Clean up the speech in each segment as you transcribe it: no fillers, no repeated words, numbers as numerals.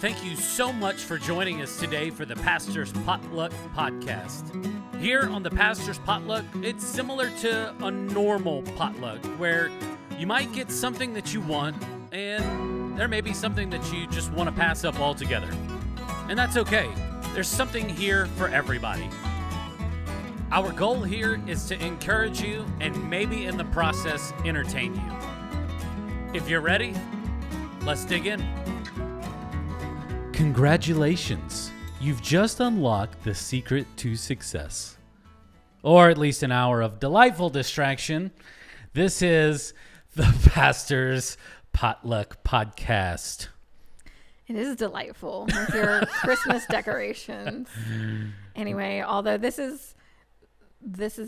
Thank you so much for joining us today for the Pastor's Potluck Podcast. Here on the Pastor's Potluck, it's similar to a normal potluck where you might get something that you want and there may be something that you just want to pass up altogether. And that's okay. There's something here for everybody. Our goal here is to encourage you and maybe in the process entertain you. If you're ready, let's dig in. Congratulations! You've just unlocked the secret to success. Or at least an hour of delightful distraction. This is the Pastor's Potluck Podcast. It is delightful with your Christmas decorations. Anyway, although this is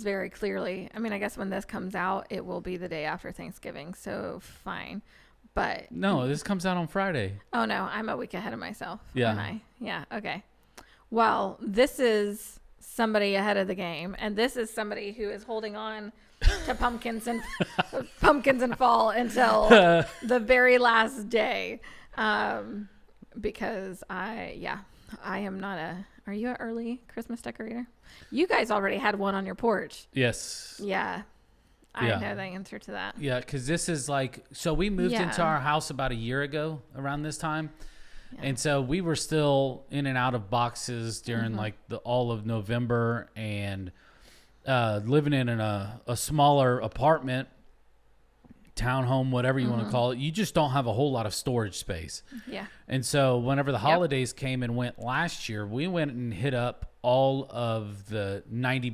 very clearly, I mean, I guess when this comes out, it will be the day after Thanksgiving, so fine. But no, this comes out on Friday. Oh no, I'm a week ahead of myself. Yeah. Yeah, okay. Well, this is somebody ahead of the game, and this is somebody who is holding on to pumpkins and fall until the very last day. Because I am not are you an early Christmas decorator? You guys already had one on your porch. Yes. Yeah. I know the answer to that. Yeah, because this is so we moved into our house about a year ago around this time. Yeah. And so we were still in and out of boxes during all of November and living in a smaller apartment, townhome, whatever you want to call it. You just don't have a whole lot of storage space. Yeah. And so whenever the holidays came and went last year, we went and hit up all of the 90%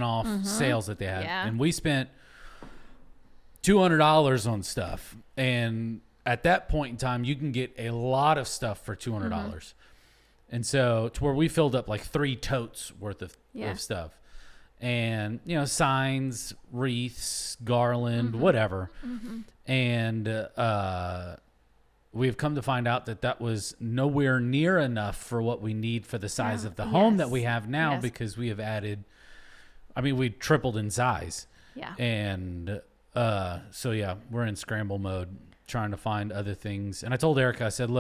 off sales that they had. Yeah. And we spent $200 on stuff. And at that point in time, you can get a lot of stuff for $200. And so to where we filled up like 3 totes worth of stuff. And, signs, wreaths, garland, whatever. And we've come to find out that was nowhere near enough for what we need for the size of the home that we have now because we have added, we tripled in size. Yeah. And we're in scramble mode trying to find other things. And I told Erica, I said,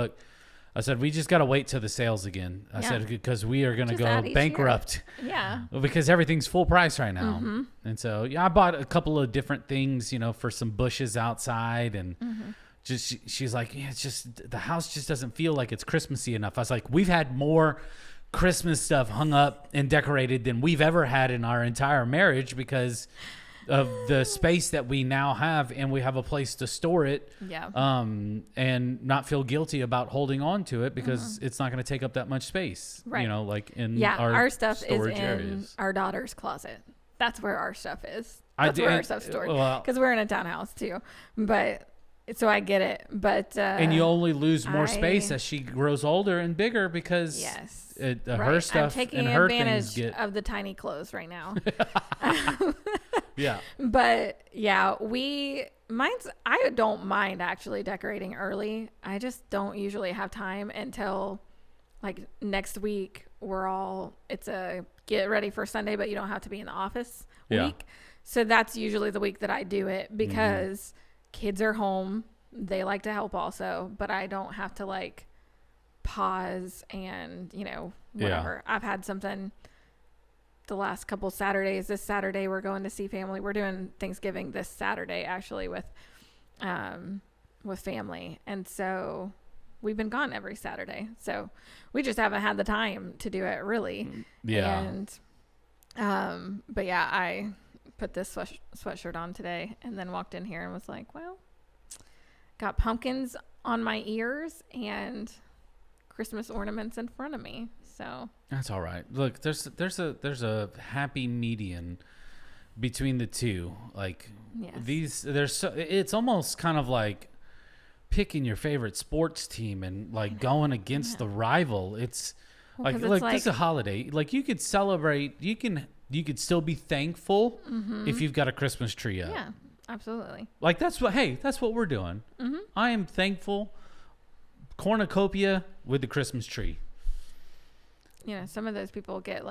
we just got to wait till the sales again. I said, because we are going to go bankrupt. Yeah. Because everything's full price right now. And so, I bought a couple of different things, for some bushes outside. And she's like, it's just, the house just doesn't feel like it's Christmassy enough. I was like, we've had more Christmas stuff hung up and decorated than we've ever had in our entire marriage because of the space that we now have, and we have a place to store it. Yeah. And not feel guilty about holding on to it because it's not going to take up that much space. Right. In our stuff is in areas. Our daughter's closet. That's where our stuff is. That's where our stuff's stored. Because we're in a townhouse too. But so I get it. But and you only lose more space as she grows older and bigger because her stuff I'm taking and her advantage things of the tiny clothes right now. Yeah. But I don't mind actually decorating early. I just don't usually have time until next week. It's a get ready for Sunday, but you don't have to be in the office week. So that's usually the week that I do it because kids are home. They like to help also, but I don't have to pause and, whatever. I've had something the last couple Saturdays. This Saturday we're going to see family. We're doing Thanksgiving this Saturday actually with family. And so we've been gone every Saturday. So we just haven't had the time to do it really. Yeah. And but I put this sweatshirt on today and then walked in here and was like, well, got pumpkins on my ears and Christmas ornaments in front of me. So that's all right. Look, there's a happy median between the two. It's almost kind of like picking your favorite sports team and going against the rival. It's this is a holiday. You could celebrate. You could still be thankful if you've got a Christmas tree up. Yeah, absolutely. That's what we're doing. I am thankful. Cornucopia with the Christmas tree. Some of those people get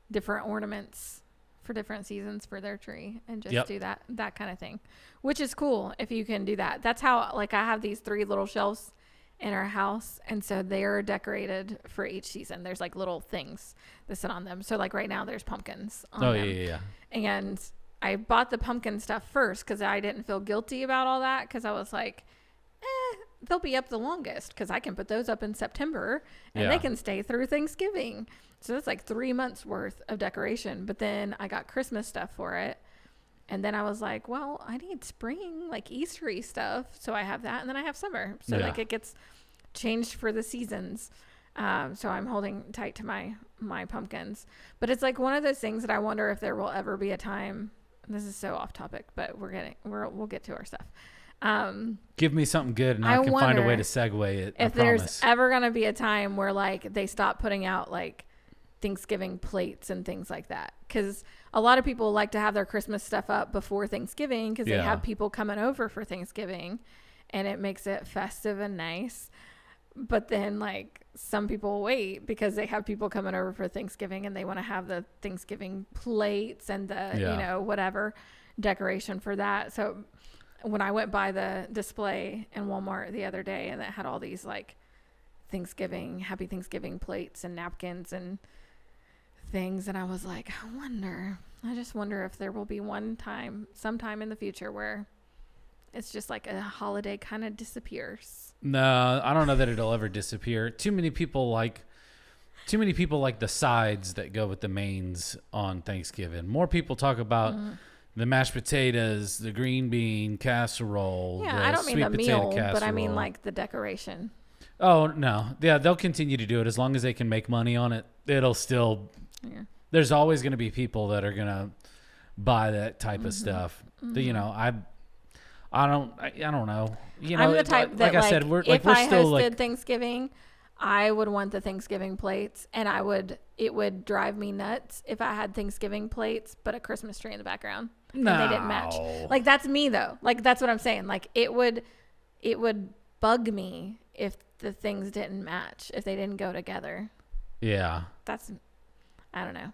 different ornaments for different seasons for their tree and just do that kind of thing, which is cool if you can do that. That's how I have these 3 little shelves in our house. And so they are decorated for each season. There's like little things that sit on them. So like right now there's pumpkins on them. Yeah. And I bought the pumpkin stuff first because I didn't feel guilty about all that, because I was like, they'll be up the longest because I can put those up in September and they can stay through Thanksgiving. So that's like 3 months worth of decoration. But then I got Christmas stuff for it. And then I was like, well, I need spring, like Eastery stuff. So I have that. And then I have summer. So like it gets changed for the seasons. So I'm holding tight to my pumpkins. But it's like one of those things that I wonder if there will ever be a time. This is so off topic, but we'll get to our stuff. Give me something good and I can find a way to segue it. If there's ever going to be a time where like they stop putting out like Thanksgiving plates and things like that, because a lot of people like to have their Christmas stuff up before Thanksgiving because they have people coming over for Thanksgiving and it makes it festive and nice. But then like some people wait because they have people coming over for Thanksgiving and they want to have the Thanksgiving plates and the whatever decoration for that. So when I went by the display in Walmart the other day and it had all these like happy Thanksgiving plates and napkins and things, and I was like, I just wonder if there will be sometime in the future where it's just like a holiday kind of disappears. No, I don't know that it'll ever disappear. Too many people like the sides that go with the mains on Thanksgiving. More people talk about the mashed potatoes, the green bean casserole. Yeah, I don't mean the meal, but I mean like the decoration. Oh, no. Yeah, they'll continue to do it as long as they can make money on it. It'll still... Yeah. There's always going to be people that are going to buy that type of stuff. You know, I don't know. You know, I'm the type that, like I said, we're if I still hosted like Thanksgiving, I would want the Thanksgiving plates, and it would drive me nuts if I had Thanksgiving plates but a Christmas tree in the background. No. And they didn't match. Like that's me though. Like that's what I'm saying. Like it would bug me if the things didn't match, if they didn't go together. Yeah. I don't know.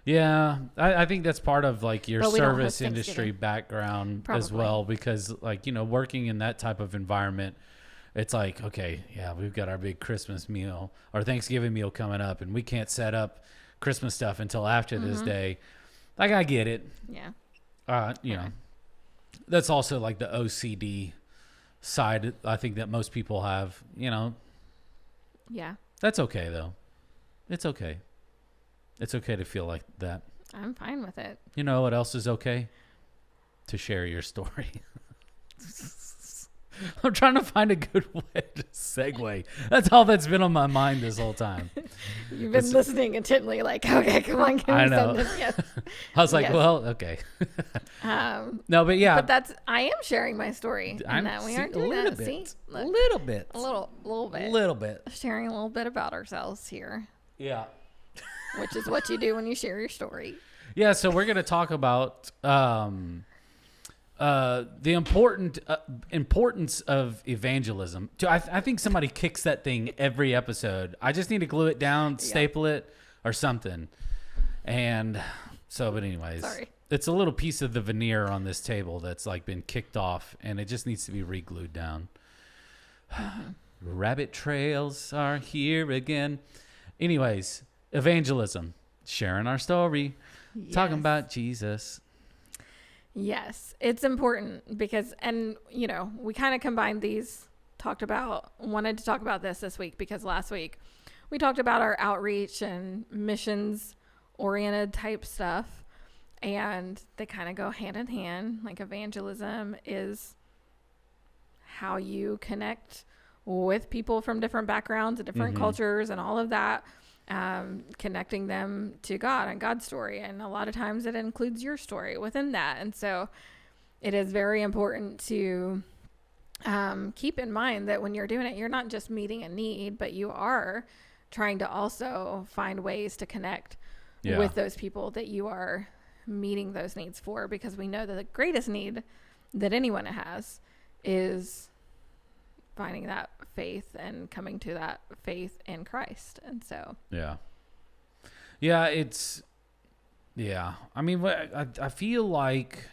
Yeah, I think that's part of like your service industry background as well, because like, you know, working in that type of environment, it's like, okay, yeah, we've got our big Christmas meal or Thanksgiving meal coming up and we can't set up Christmas stuff until after this day. Like I get it. Yeah. You know, that's also like the OCD side I think that most people have, you know. Yeah. That's okay though. It's okay. It's okay to feel like that. I'm fine with it. You know what else is okay? To share your story. I'm trying to find a good way to segue. That's all that's been on my mind this whole time. You've been listening intently, like, okay, come on, give me something. Yes. I was like, well, okay. No, but yeah. But I am sharing my story. We aren't doing that. See? A little bit. A little bit. A little bit. Sharing a little bit about ourselves here. Yeah. Which is what you do when you share your story. Yeah, so we're going to talk about the importance of evangelism. I think somebody kicks that thing every episode. I just need to glue it down, staple it, or something. And so, but anyways, sorry. It's a little piece of the veneer on this table that's like been kicked off, and it just needs to be re-glued down. Rabbit trails are here again. Anyways, evangelism, sharing our story, talking about Jesus. Yes, it's important because, and you know, we kind of combined these, wanted to talk about this week because last week we talked about our outreach and missions oriented type stuff, and they kind of go hand in hand. Like evangelism is how you connect with people from different backgrounds and different cultures and all of that. Connecting them to God and God's story. And a lot of times it includes your story within that. And so it is very important to keep in mind that when you're doing it, you're not just meeting a need, but you are trying to also find ways to connect with those people that you are meeting those needs for, because we know that the greatest need that anyone has is finding that faith and coming to that faith in Christ. And so I mean, I feel like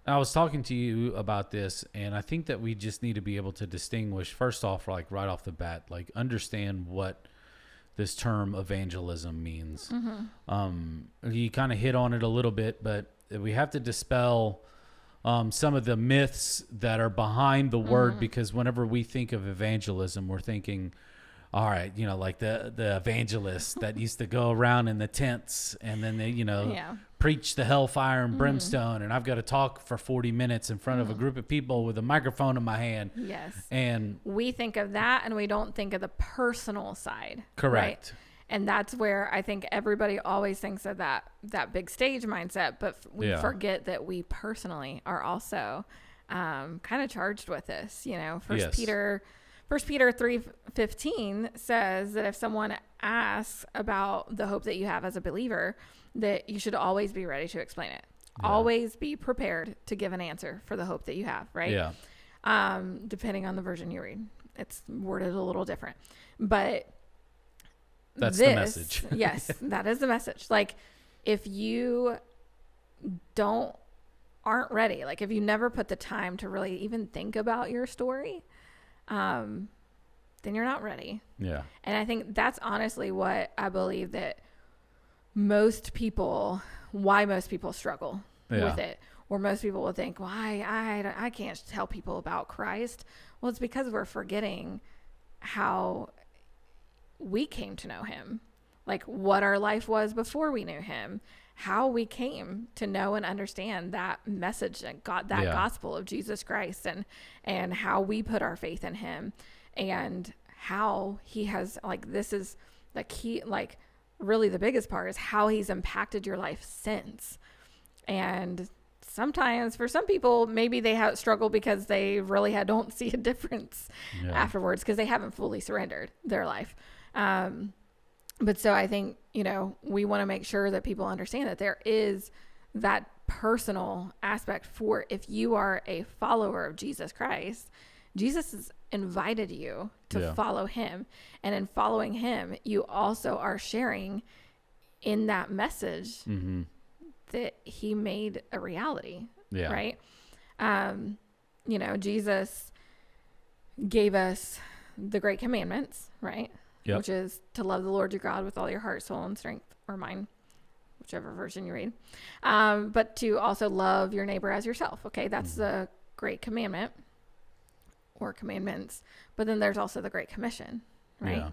I was talking to you about this, and I think that we just need to be able to distinguish, first off, like right off the bat, like understand what this term evangelism means. You kind of hit on it a little bit, but we have to dispel some of the myths that are behind the word, because whenever we think of evangelism, we're thinking, all right, you know, like the evangelists that used to go around in the tents and then they, you know, preach the hellfire and brimstone, and I've got to talk for 40 minutes in front of a group of people with a microphone in my hand. Yes. And we think of that, and we don't think of the personal side. Correct. Right? And that's where I think everybody always thinks of that big stage mindset, but we forget that we personally are also kind of charged with this. You know, First Peter 3:15 says that if someone asks about the hope that you have as a believer, that you should always be ready to explain it. Yeah. Always be prepared to give an answer for the hope that you have, right? Yeah. Depending on the version you read, it's worded a little different, but that's the message. Yes, that is the message. Like, if you aren't ready, like if you never put the time to really even think about your story, then you're not ready. Yeah. And I think that's honestly what I believe that why most people struggle with it. Or most people will think, why I can't tell people about Christ. Well, it's because we're forgetting how we came to know him, like what our life was before we knew him, how we came to know and understand that message and gospel of Jesus Christ, and how we put our faith in him, and how he has, like, this is the key, like really the biggest part is how he's impacted your life since. And sometimes for some people, maybe they have struggled because they really don't see a difference afterwards, because they haven't fully surrendered their life. But so I think, you know, we want to make sure that people understand that there is that personal aspect for, if you are a follower of Jesus Christ, Jesus has invited you to follow him. And in following him, you also are sharing in that message that he made a reality. Yeah. Right. You know, Jesus gave us the great commandments, right? Yep. Which is to love the Lord your God with all your heart, soul, and strength, or mind, whichever version you read. But to also love your neighbor as yourself. Okay, that's the great commandment or commandments. But then there's also the Great Commission, right?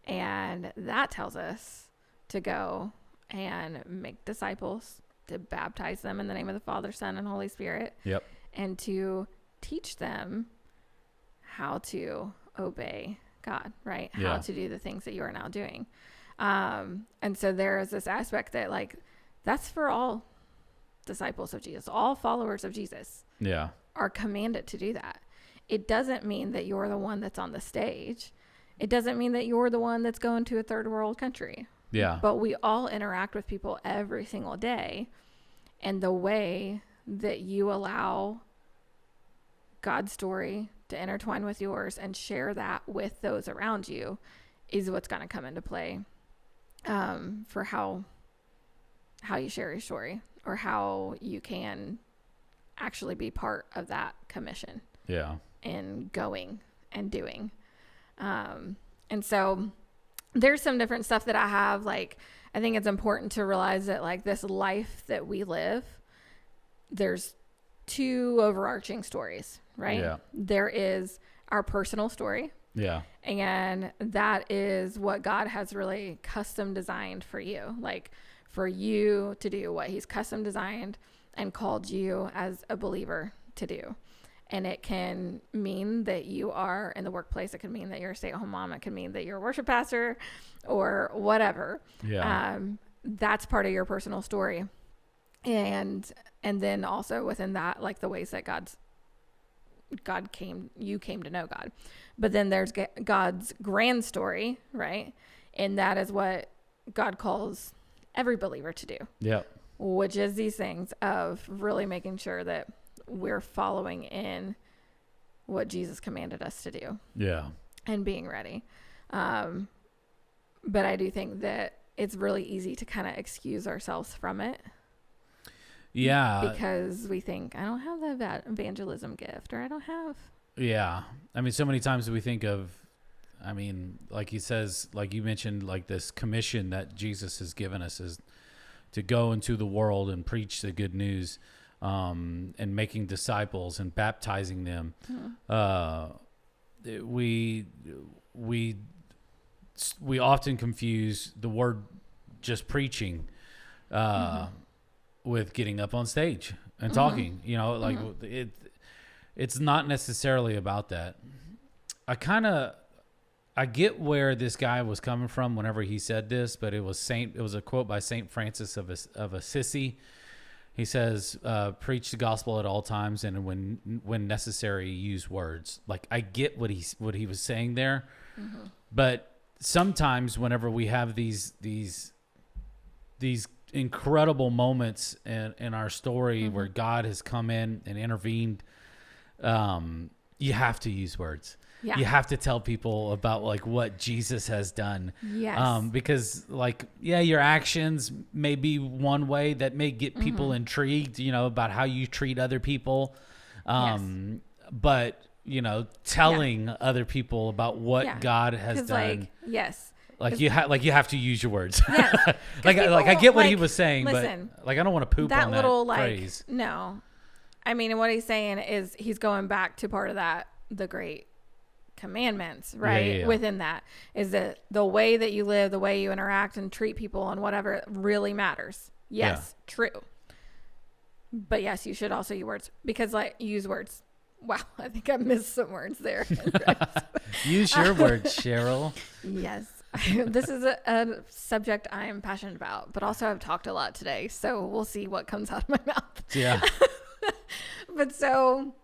Yeah. And that tells us to go and make disciples, to baptize them in the name of the Father, Son, and Holy Spirit. Yep. And to teach them how to obey God, right? How to do the things that you are now doing. And so there is this aspect that, like, that's for all disciples of Jesus, all followers of Jesus are commanded to do that. It doesn't mean that you're the one that's on the stage. It doesn't mean that you're the one that's going to a third world country. Yeah. But we all interact with people every single day. And the way that you allow God's story to intertwine with yours and share that with those around you is what's going to come into play for how you share your story, or how you can actually be part of that commission. Yeah. And going and doing. And so there's some different stuff that I have. Like, I think it's important to realize that, like, this life that we live, there's two overarching stories, right? Yeah. There is our personal story. Yeah. And that is what God has really custom designed for you. Like, for you to do what he's custom designed and called you as a believer to do. And it can mean that you are in the workplace. It can mean that you're a stay-at-home mom. It can mean that you're a worship pastor or whatever. Yeah. That's part of your personal story. And then also within that, like, the ways that you came to know God. But then there's God's grand story, right? And that is what God calls every believer to do. Yeah. Which is these things of really making sure that we're following in what Jesus commanded us to do. Yeah. And being ready. But I do think that it's really easy to kind of excuse ourselves from it. Yeah. Because we think, I don't have that evangelism gift, or I don't have. Yeah. I mean, so many times we think of, I mean, like he says, like you mentioned, like this commission that Jesus has given us is to go into the world and preach the good news, and making disciples and baptizing them. We often confuse the word just preaching with getting up on stage and talking. You know, like it's not necessarily about that. I get where this guy was coming from whenever he said this, but it was a quote by Saint Francis of Assisi. He says, "Preach the gospel at all times, and when necessary, use words." Like, I get what he was saying there, but sometimes whenever we have these incredible moments in our story where God has come in and intervened, you have to use words. Yeah. You have to tell people about like what Jesus has done. Yes. Because like, yeah, your actions may be one way that may get people intrigued, you know, about how you treat other people. But, you know, telling other people about what God has done. Like, you have to use your words. Yes. I get what he was saying, listen, but like, I don't want to poop on that little phrase. No. I mean, what he's saying is he's going back to part of that, the great commandments, right? Within that is that the way that you live, the way you interact and treat people and whatever really matters. Yes, true. But yes, you should also use words, because like, use words. Wow, I think I missed some words there. Use your words, Cheryl. Yes. This is a subject I am passionate about, but also I've talked a lot today, so we'll see what comes out of my mouth. Yeah. But so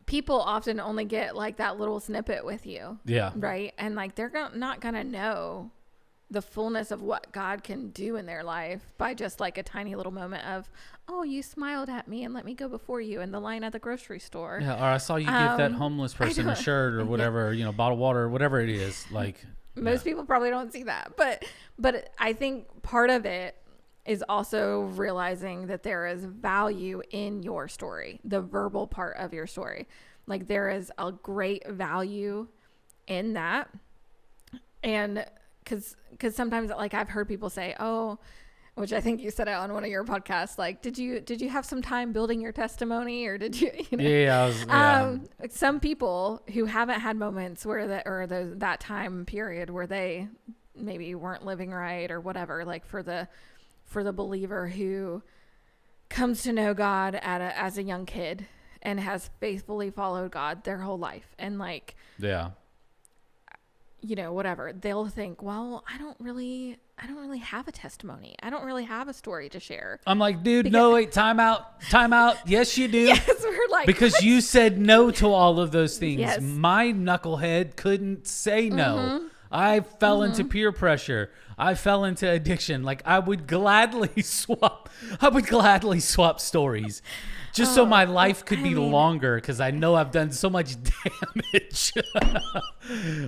people often only get like that little snippet with you. Yeah. Right. And like, they're not going to know the fullness of what God can do in their life by just like a tiny little moment of, oh, you smiled at me and let me go before you in the line at the grocery store. Yeah. Or I saw you give that homeless person a shirt or whatever, you know, bottled water, whatever it is. Like, most people probably don't see that, but I think part of it is also realizing that there is value in your story, the verbal part of your story. Like, there is a great value in that. And cause sometimes like I've heard people say, oh, which I think you said it on one of your podcasts, like, did you have some time building your testimony, or did you know? Yeah. Some people who haven't had moments where that time period where they maybe weren't living right or whatever, like for the believer who comes to know God as a young kid and has faithfully followed God their whole life, and like, you know, whatever, they'll think, well, I don't really have a testimony. I don't really have a story to share. I'm like, dude, no, wait, time out. Yes, you do. Yes, we're like, because what? You said no to all of those things. Yes. My knucklehead couldn't say no. I fell into peer pressure. I fell into addiction. Like, I would gladly swap stories just so my life could be longer, because I know I've done so much damage.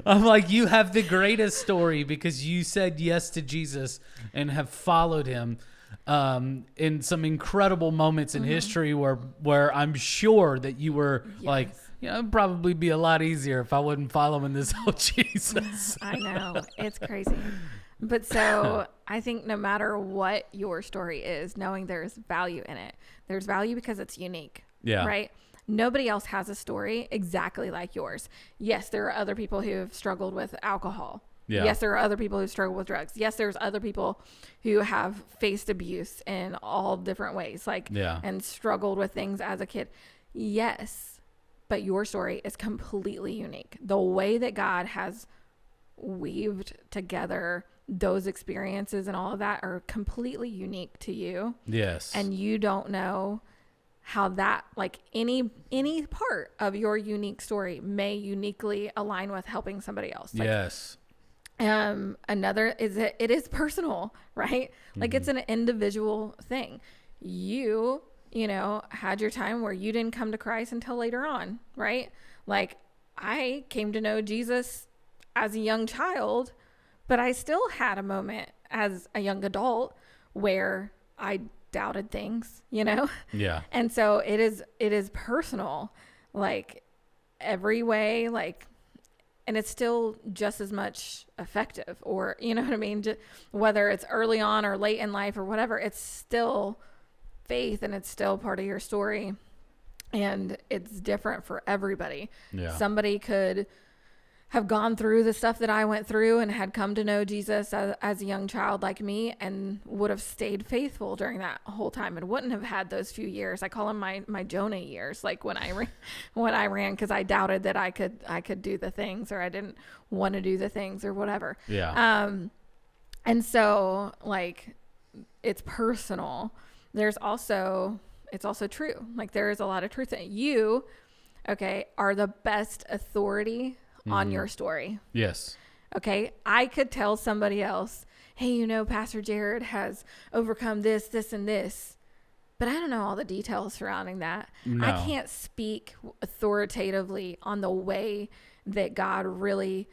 I'm like, you have the greatest story because you said yes to Jesus and have followed him in some incredible moments in history where I'm sure that you were like, you know, it'd probably be a lot easier if I wasn't following this whole Jesus. I know. It's crazy. But so I think no matter what your story is, knowing there's value in it. There's value because it's unique. Yeah. Right? Nobody else has a story exactly like yours. Yes, there are other people who have struggled with alcohol. Yeah. Yes, there are other people who struggle with drugs. Yes, there's other people who have faced abuse in all different ways, like, and struggled with things as a kid. Yes, but your story is completely unique. The way that God has weaved together those experiences and all of that are completely unique to you. Yes. And you don't know how that, like, any part of your unique story may uniquely align with helping somebody else. Like, yes. Another is that it is personal, right? Like, it's an individual thing. You know, had your time where you didn't come to Christ until later on, right? Like, I came to know Jesus as a young child, but I still had a moment as a young adult where I doubted things, you know? Yeah. And so it is personal, like every way, like, and it's still just as much effective, or, you know what I mean? Just, whether it's early on or late in life or whatever, it's still faith and it's still part of your story. And it's different for everybody. Yeah. Somebody could have gone through the stuff that I went through and had come to know Jesus as a young child like me, and would have stayed faithful during that whole time and wouldn't have had those few years. I call them my Jonah years, like when I ran because I doubted that I could do the things, or I didn't want to do the things or whatever. Yeah. And so like it's personal. It's also true. Like there is a lot of truth that you, are the best authority on your story. Yes. Okay. I could tell somebody else, hey, Pastor Jared has overcome this, and this, but I don't know all the details surrounding that. No. I can't speak authoritatively on the way that God really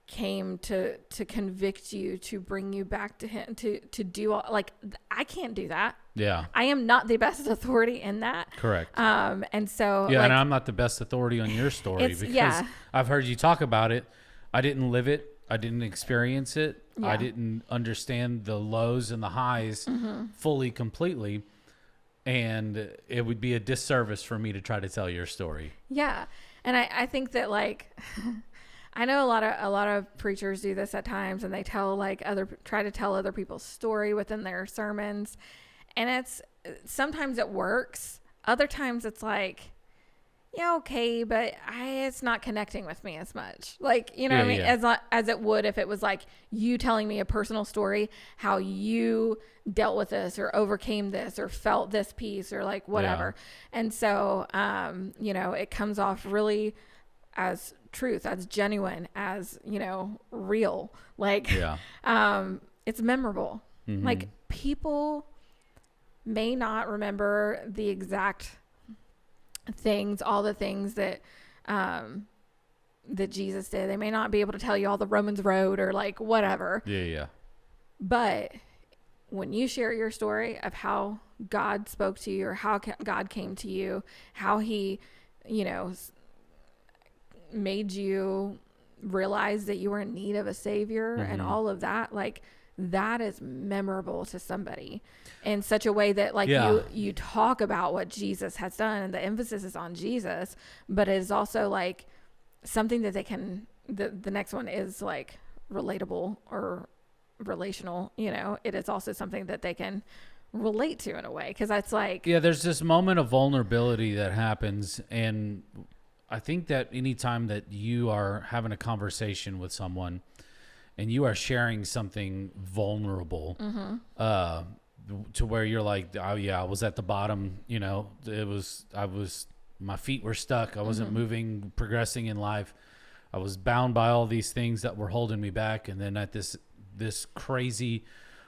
came to convict you, to bring you back to him, to do all, like, I can't do that. Yeah. I am not the best authority in that. Correct. And so and I'm not the best authority on your story because I've heard you talk about it. I didn't live it. I didn't experience it. I didn't understand the lows and the highs fully, completely. And it would be a disservice for me to try to tell your story. Yeah. And I think that, like, I know a lot of preachers do this at times, and they try to tell other people's story within their sermons. And sometimes it works. Other times it's like, yeah, okay, but it's not connecting with me as much. Like, you know what I mean? Yeah. As it would if it was like you telling me a personal story, how you dealt with this or overcame this or felt this piece or like whatever. Yeah. And so, it comes off really as truth, as genuine, as, real. Like, it's memorable. Mm-hmm. Like, people may not remember the exact things, all the things that that Jesus did. They may not be able to tell you all the Romans road or like whatever. Yeah. But when you share your story of how God spoke to you, or how God came to you, how he, made you realize that you were in need of a savior and all of that, like, that is memorable to somebody in such a way that, like, you talk about what Jesus has done, and the emphasis is on Jesus, but it is also like something that they can, the next one is like relatable or relational, it is also something that they can relate to in a way. Cause that's like, there's this moment of vulnerability that happens. And I think that anytime that you are having a conversation with someone and you are sharing something vulnerable, to where you're like, oh yeah, I was at the bottom, my feet were stuck. I wasn't moving, progressing in life. I was bound by all these things that were holding me back. And then at this crazy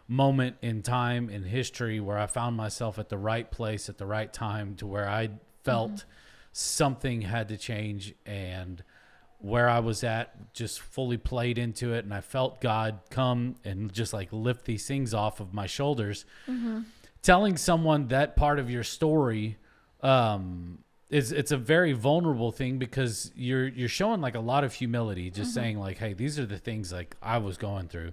moment in time in history where I found myself at the right place at the right time, to where I felt something had to change, and where I was at just fully played into it. And I felt God come and just like lift these things off of my shoulders. Telling someone that part of your story, it's a very vulnerable thing, because you're showing like a lot of humility, just saying like, hey, these are the things like I was going through,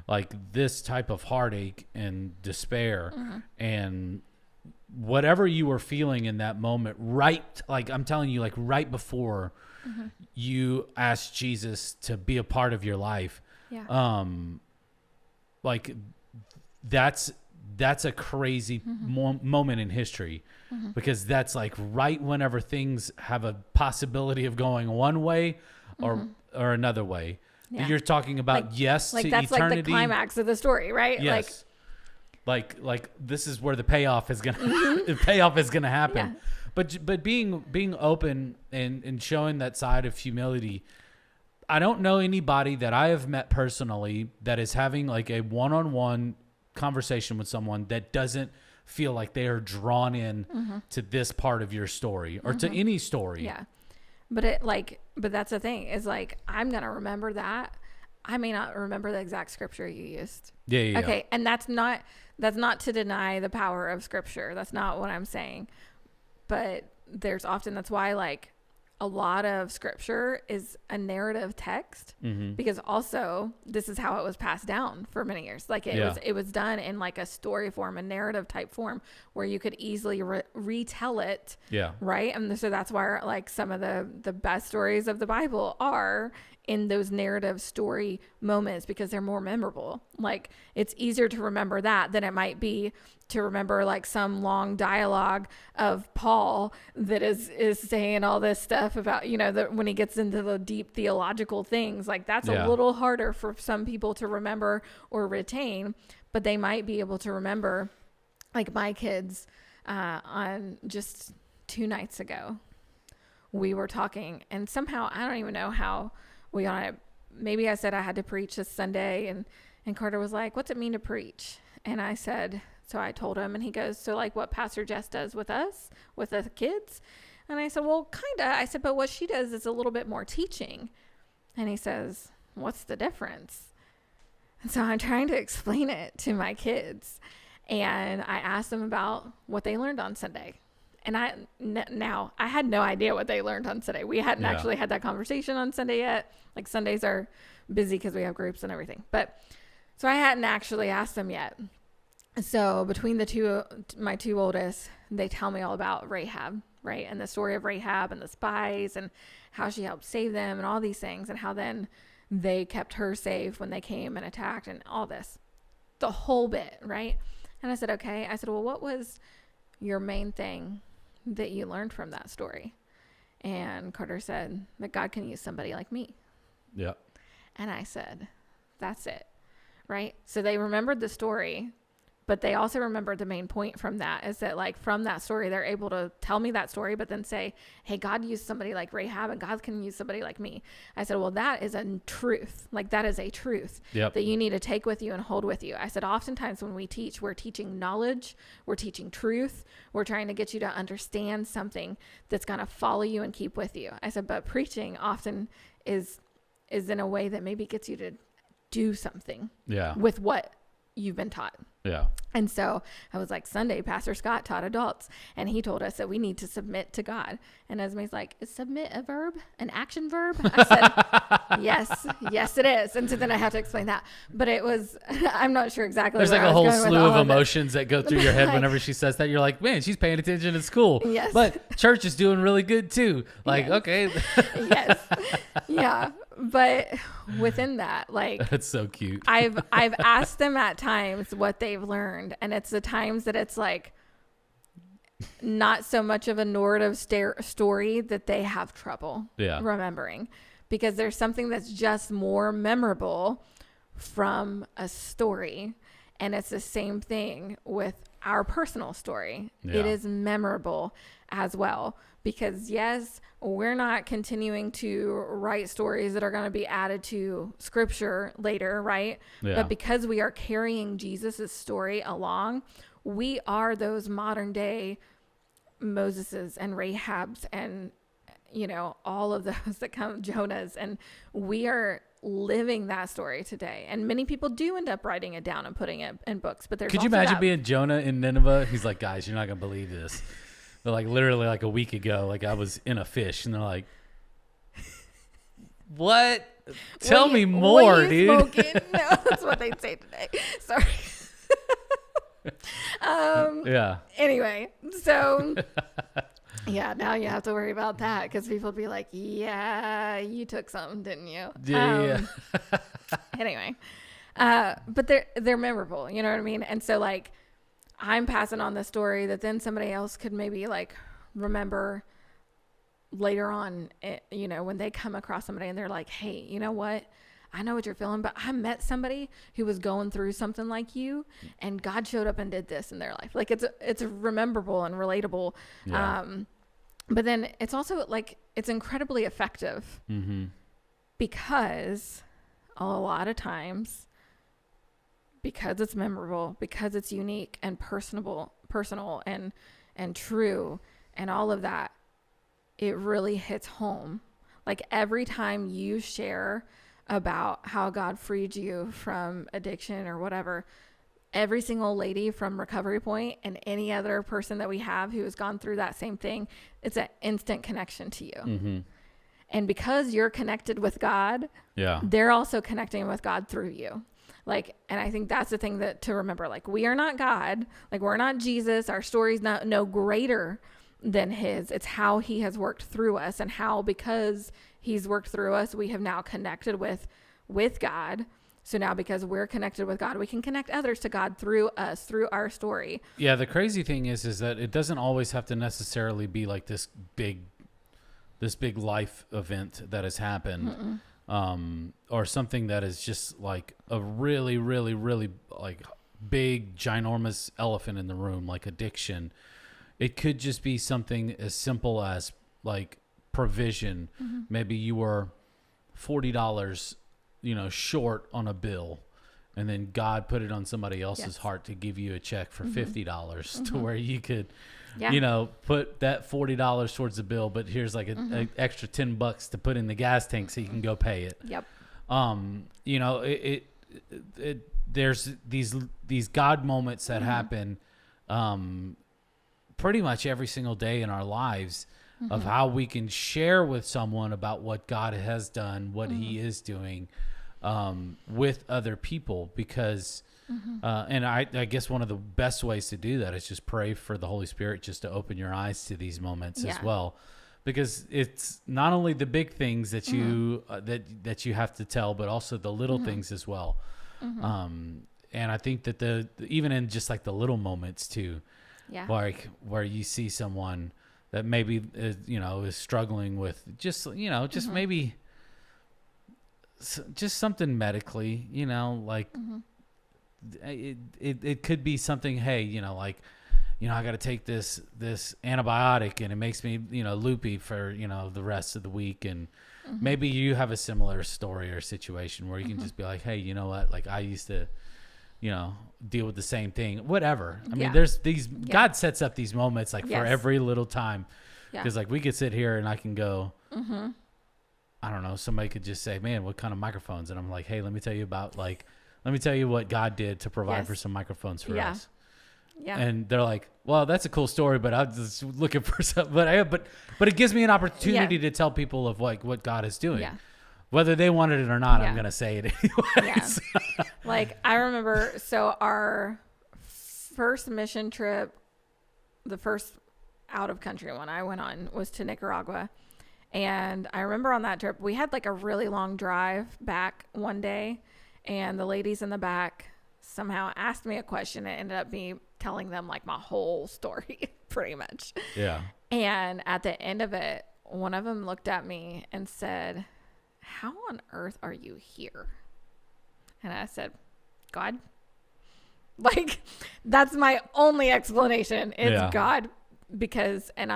like this type of heartache and despair, and whatever you were feeling in that moment, right? Like I'm telling you, like right before you asked Jesus to be a part of your life. Yeah. Like that's a crazy moment in history, because that's like right whenever things have a possibility of going one way or another way. Yeah. You're talking about like, yes like to that's eternity. Like the climax of the story, right? Yes. Like this is where the payoff is gonna happen. Yeah. But being open and showing that side of humility. I don't know anybody that I have met personally that is having like a one-on-one conversation with someone that doesn't feel like they are drawn in to this part of your story or to any story. Yeah. But that's the thing is like, I'm going to remember that I may not remember the exact scripture you used. Yeah. Okay. And that's not to deny the power of scripture. That's not what I'm saying. But that's why like a lot of scripture is a narrative text, because also this is how it was passed down for many years. Like it was done in like a story form, a narrative type form, where you could easily retell it. Yeah. Right. And so that's why like some of the best stories of the Bible are in those narrative story moments, because they're more memorable. Like it's easier to remember that than it might be to remember like some long dialogue of Paul that is saying all this stuff about, when he gets into the deep theological things. Like that's a little harder for some people to remember or retain, but they might be able to remember. Like my kids, on just 2 nights ago, we were talking, and somehow I don't even know how we on it. Maybe I said I had to preach this Sunday, and Carter was like, "What's it mean to preach?" And I said, so I told him, and he goes, "So like what Pastor Jess does with us, with the kids?" And I said, "Well, kinda." I said, "But what she does is a little bit more teaching." And he says, "What's the difference?" And so I'm trying to explain it to my kids, and I asked them about what they learned on Sunday. And I had no idea what they learned on Sunday. We hadn't actually had that conversation on Sunday yet. Like Sundays are busy because we have groups and everything. But so I hadn't actually asked them yet. So between my 2 oldest, they tell me all about Rahab, right? And the story of Rahab and the spies and how she helped save them and all these things, and how then they kept her safe when they came and attacked and all this, the whole bit, right? And I said, okay. I said, well, what was your main thing that you learned from that story? And Carter said that God can use somebody like me. Yeah. And I said, that's it. Right. So they remembered the story, but they also remembered the main point from that, is that like from that story, they're able to tell me that story, but then say, hey, God used somebody like Rahab, and God can use somebody like me. I said, well, that is a truth. Like that is a truth that you need to take with you and hold with you. I said, oftentimes when we teach, we're teaching knowledge, we're teaching truth. We're trying to get you to understand something that's going to follow you and keep with you. I said, but preaching often is in a way that maybe gets you to do something with what you've been taught. Yeah. And so I was like, Sunday, Pastor Scott taught adults, and he told us that we need to submit to God. And Esme's like, is submit a verb, an action verb? I said, yes, it is. And so then I had to explain that. But it was, I'm not sure exactly. There's like a whole slew of emotions that go through your head whenever she says that. You're like, man, she's paying attention in school. Yes. But church is doing really good too. Like, okay. Yes. Yeah. But within that, like, that's so cute. I've asked them at times what they've learned, and it's the times that it's like not so much of a narrative story that they have trouble remembering, because there's something that's just more memorable from a story. And it's the same thing with our personal story. Yeah. It is memorable as well, because yes, we're not continuing to write stories that are going to be added to scripture later, right? Yeah. But because we are carrying Jesus's story along, we are those modern day Moseses and Rahabs and, all of those that come, Jonahs, and we are living that story today. And many people do end up writing it down and putting it in books. But could you imagine being Jonah in Nineveh? He's like, guys, you're not going to believe this. But like literally like a week ago, like I was in a fish, and they're like, what? Tell me more, dude. Smoking? No, that's what they'd say today. Sorry. Yeah. Anyway, so yeah, now you have to worry about that, because people would be like, yeah, you took something, didn't you? Yeah. Anyway, but they're memorable, you know what I mean? And so like, I'm passing on the story that then somebody else could maybe like remember later on, when they come across somebody and they're like, hey, you know what? I know what you're feeling, but I met somebody who was going through something like you, and God showed up and did this in their life. Like it's rememberable and relatable. Yeah. But then it's also like, it's incredibly effective, because a lot of times, because it's memorable, because it's unique and personal and true and all of that, it really hits home. Like every time you share about how God freed you from addiction or whatever, every single lady from Recovery Point and any other person that we have who has gone through that same thing, it's an instant connection to you. Mm-hmm. And because you're connected with God, they're also connecting with God through you. Like, and I think that's the thing that to remember, like, we are not God, like we're not Jesus. Our story's not no greater than his. It's how he has worked through us, and how, because he's worked through us, we have now connected with God. So now, because we're connected with God, we can connect others to God through us, through our story. Yeah. The crazy thing is that it doesn't always have to necessarily be like this big life event that has happened, or something that is just like a really, really, really like big, ginormous elephant in the room, like addiction. It could just be something as simple as like provision. Mm-hmm. Maybe you were $40, short on a bill, and then God put it on somebody else's heart to give you a check for $50 to where you could, put that $40 towards the bill, but here's like an extra $10 to put in the gas tank so you can go pay it. Yep. There's these God moments that happen, pretty much every single day in our lives, of how we can share with someone about what God has done, what he is doing, with other people, because, and I guess one of the best ways to do that is just pray for the Holy Spirit just to open your eyes to these moments as well, because it's not only the big things that you, that you have to tell, but also the little things as well. And I think that even in just like the little moments too, like where you see someone that maybe is struggling with just maybe just something medically, like it could be something. Hey, I got to take this antibiotic and it makes me loopy for the rest of the week, and maybe you have a similar story or situation where you can just be like, hey, you know what? Like I used to deal with the same thing, whatever. I mean, there's these, God sets up these moments like for every little time. Because like we could sit here and I can go, I don't know, somebody could just say, man, what kind of microphones? And I'm like, hey, let me tell you what God did to provide for some microphones for us. Yeah. And they're like, well, that's a cool story, but I'm just looking for something. But it gives me an opportunity to tell people of like what God is doing. Yeah. Whether they wanted it or not, I'm going to say it anyways. Yeah. Like, I remember, so our first mission trip, the first out of country one I went on was to Nicaragua. And I remember on that trip, we had like a really long drive back one day, and the ladies in the back somehow asked me a question. It ended up me telling them like my whole story pretty much. Yeah. And at the end of it, one of them looked at me and said, how on earth are you here? And I said, God. Like, that's my only explanation. It's God. Because, and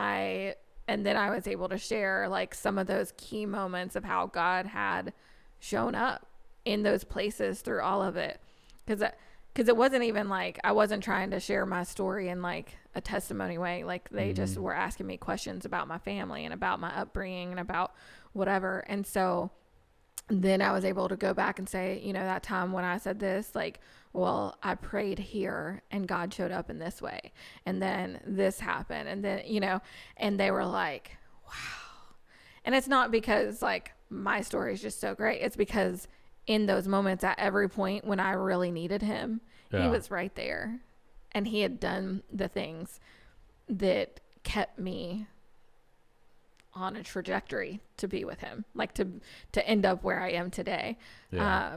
then I was able to share like some of those key moments of how God had shown up in those places through all of it. Because it wasn't even like, I wasn't trying to share my story in like a testimony way. Like they just were asking me questions about my family and about my upbringing and about whatever. And so then I was able to go back and say, that time when I said this, like, well, I prayed here and God showed up in this way. And then this happened. And then, and they were like, wow. And it's not because like my story is just so great. It's because in those moments at every point when I really needed him, he was right there. And he had done the things that kept me on a trajectory to be with him, like to end up where I am today. Yeah.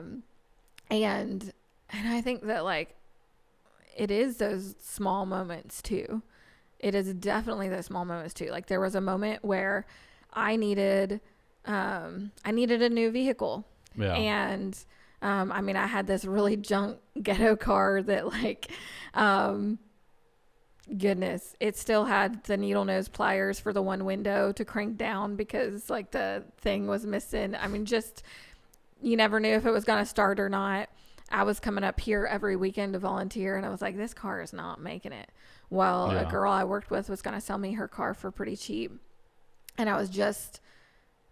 And I think that like, it is those small moments too. It is definitely those small moments too. Like there was a moment where I needed a new vehicle. Yeah. And, I had this really junk ghetto car that like, goodness, it still had the needle nose pliers for the one window to crank down because like the thing was missing. Just, you never knew if it was going to start or not. I was coming up here every weekend to volunteer, and I was like, this car is not making it. Well, a girl I worked with was going to sell me her car for pretty cheap. And I was just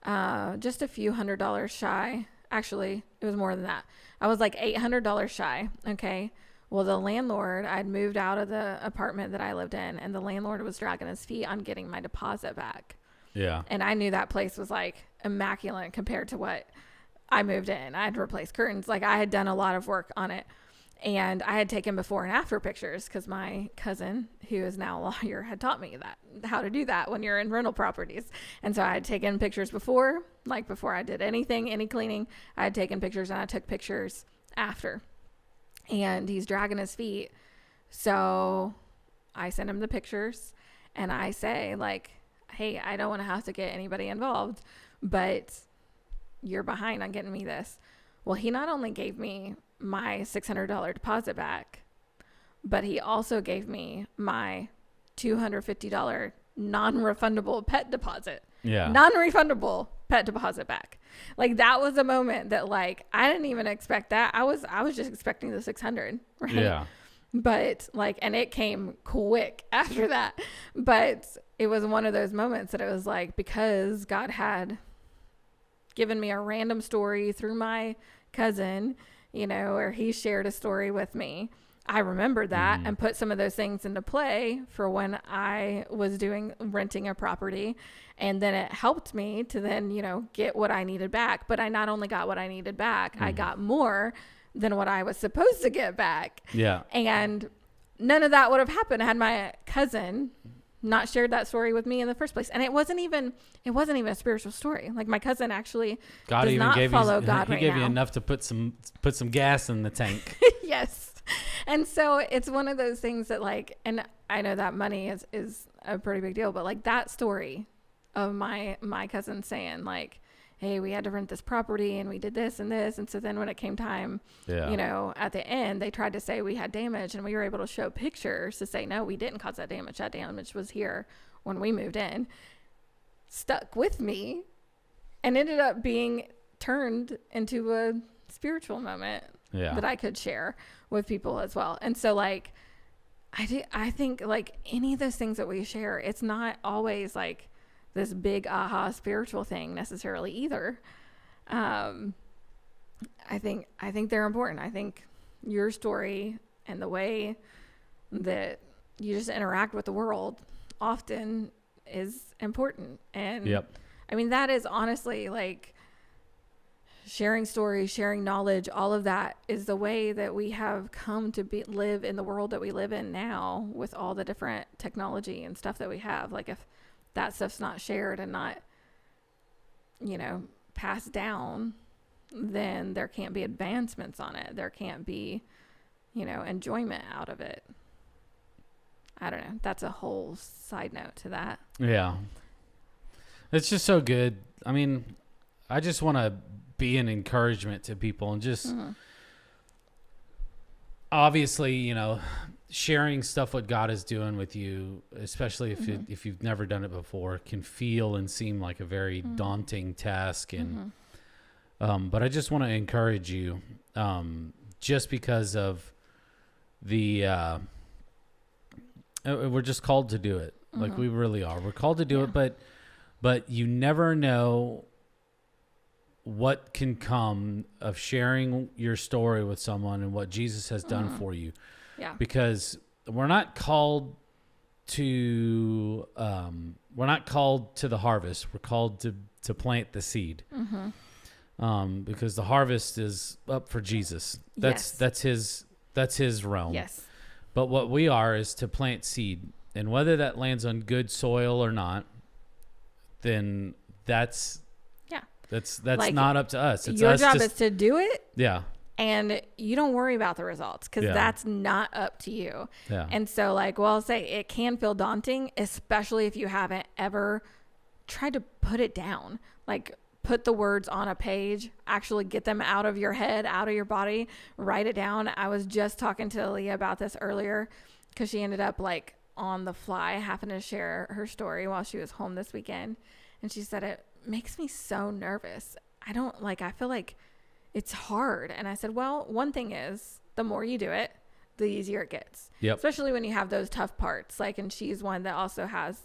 a few $100s shy Actually, it was more than that. I was like $800 shy. Okay. Well, the landlord, I'd moved out of the apartment that I lived in, and the landlord was dragging his feet on getting my deposit back. Yeah. And I knew that place was like immaculate compared to what I moved in. I had to replace curtains. Like, I had done a lot of work on it. And I had taken before and after pictures because my cousin, who is now a lawyer, had taught me how to do that when you're in rental properties. And so I had taken pictures before I did anything, any cleaning. I had taken pictures, and I took pictures after. And he's dragging his feet. So I send him the pictures, and I say, like, hey, I don't want to have to get anybody involved, but you're behind on getting me this. Well, he not only gave me my $600 deposit back, but he also gave me my $250 non-refundable pet deposit. Yeah. Non-refundable pet deposit back. Like, that was a moment that, like, I didn't even expect that. I was just expecting the 600, right? Yeah. But like, and it came quick after that. But it was one of those moments that it was like, because God had given me a random story through my cousin, or he shared a story with me. I remembered that and put some of those things into play for when I was renting a property. And then it helped me to then, get what I needed back. But I not only got what I needed back, I got more than what I was supposed to get back. Yeah. And none of that would have happened had my cousin not shared that story with me in the first place. And it wasn't even a spiritual story. Like, my cousin actually does not follow God right now. He gave you enough to put some gas in the tank. Yes. And so it's one of those things that, like, and I know that money is a pretty big deal, but like, that story of my cousin saying, like, hey, we had to rent this property and we did this and this. And so then when it came time, at the end, they tried to say we had damage, and we were able to show pictures to say, no, we didn't cause that damage. That damage was here when we moved in. Stuck with me and ended up being turned into a spiritual moment that I could share with people as well. And so, like, I think, like, any of those things that we share, it's not always like this big aha spiritual thing necessarily either. I think they're important. I think your story and the way that you just interact with the world often is important. And I mean, that is honestly, like, sharing stories, sharing knowledge, all of that is the way that we have come to live in the world that we live in now, with all the different technology and stuff that we have. Like, if that stuff's not shared and not, passed down, then there can't be advancements on it. There can't be, enjoyment out of it. I don't know. That's a whole side note to that. Yeah. It's just so good. I mean, I just want to be an encouragement to people, and just obviously, sharing stuff what God is doing with you, especially if you've never done it before, can feel and seem like a very daunting task. And but I just want to encourage you, just because of the we're just called to do it. Like, we really are. We're called to do it, but you never know what can come of sharing your story with someone and what Jesus has done for you. Yeah. Because we're not called to the harvest. We're called to plant the seed. Because the harvest is up for Jesus. That's his realm. Yes. But what we are is to plant seed. And whether that lands on good soil or not, then that's like, not up to us. It's your job is to do it. Yeah. And you don't worry about the results, because that's not up to you. Yeah. And so, like, I'll say it can feel daunting, especially if you haven't ever tried to put it down. Like, put the words on a page, actually get them out of your head, out of your body, write it down. I was just talking to Leah about this earlier, because she ended up, like, on the fly having to share her story while she was home this weekend. And she said, it makes me so nervous. I feel like it's hard. And I said, well, one thing is, the more you do it, the easier it gets. Yep. Especially when you have those tough parts. Like, and she's one that also has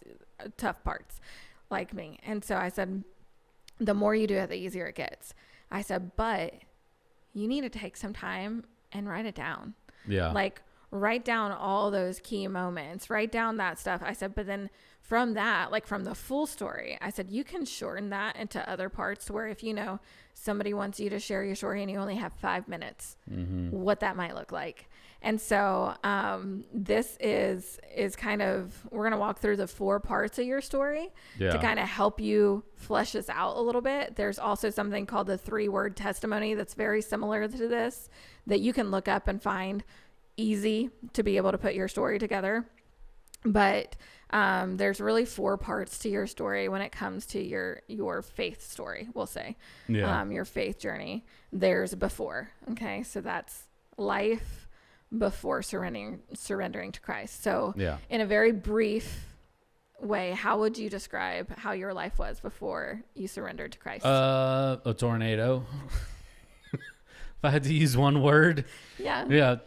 tough parts like me. And so I said, the more you do it, the easier it gets. I said, but you need to take some time and write it down. Yeah. Like, write down all those key moments, write down that stuff. I said, but then from that, like from the full story, I said, you can shorten that into other parts where if, somebody wants you to share your story and you only have 5 minutes, what that might look like. And so this is kind of, we're going to walk through the 4 parts of your story to kind of help you flesh this out a little bit. There's also something called the 3-word testimony that's very similar to this that you can look up and find easy to be able to put your story together. But there's really 4 parts to your story when it comes to your faith story, we'll say. Your faith journey. There's before. Okay. So that's life before surrendering to Christ. So in a very brief way, how would you describe how your life was before you surrendered to Christ? A tornado. If I had to use one word, yeah,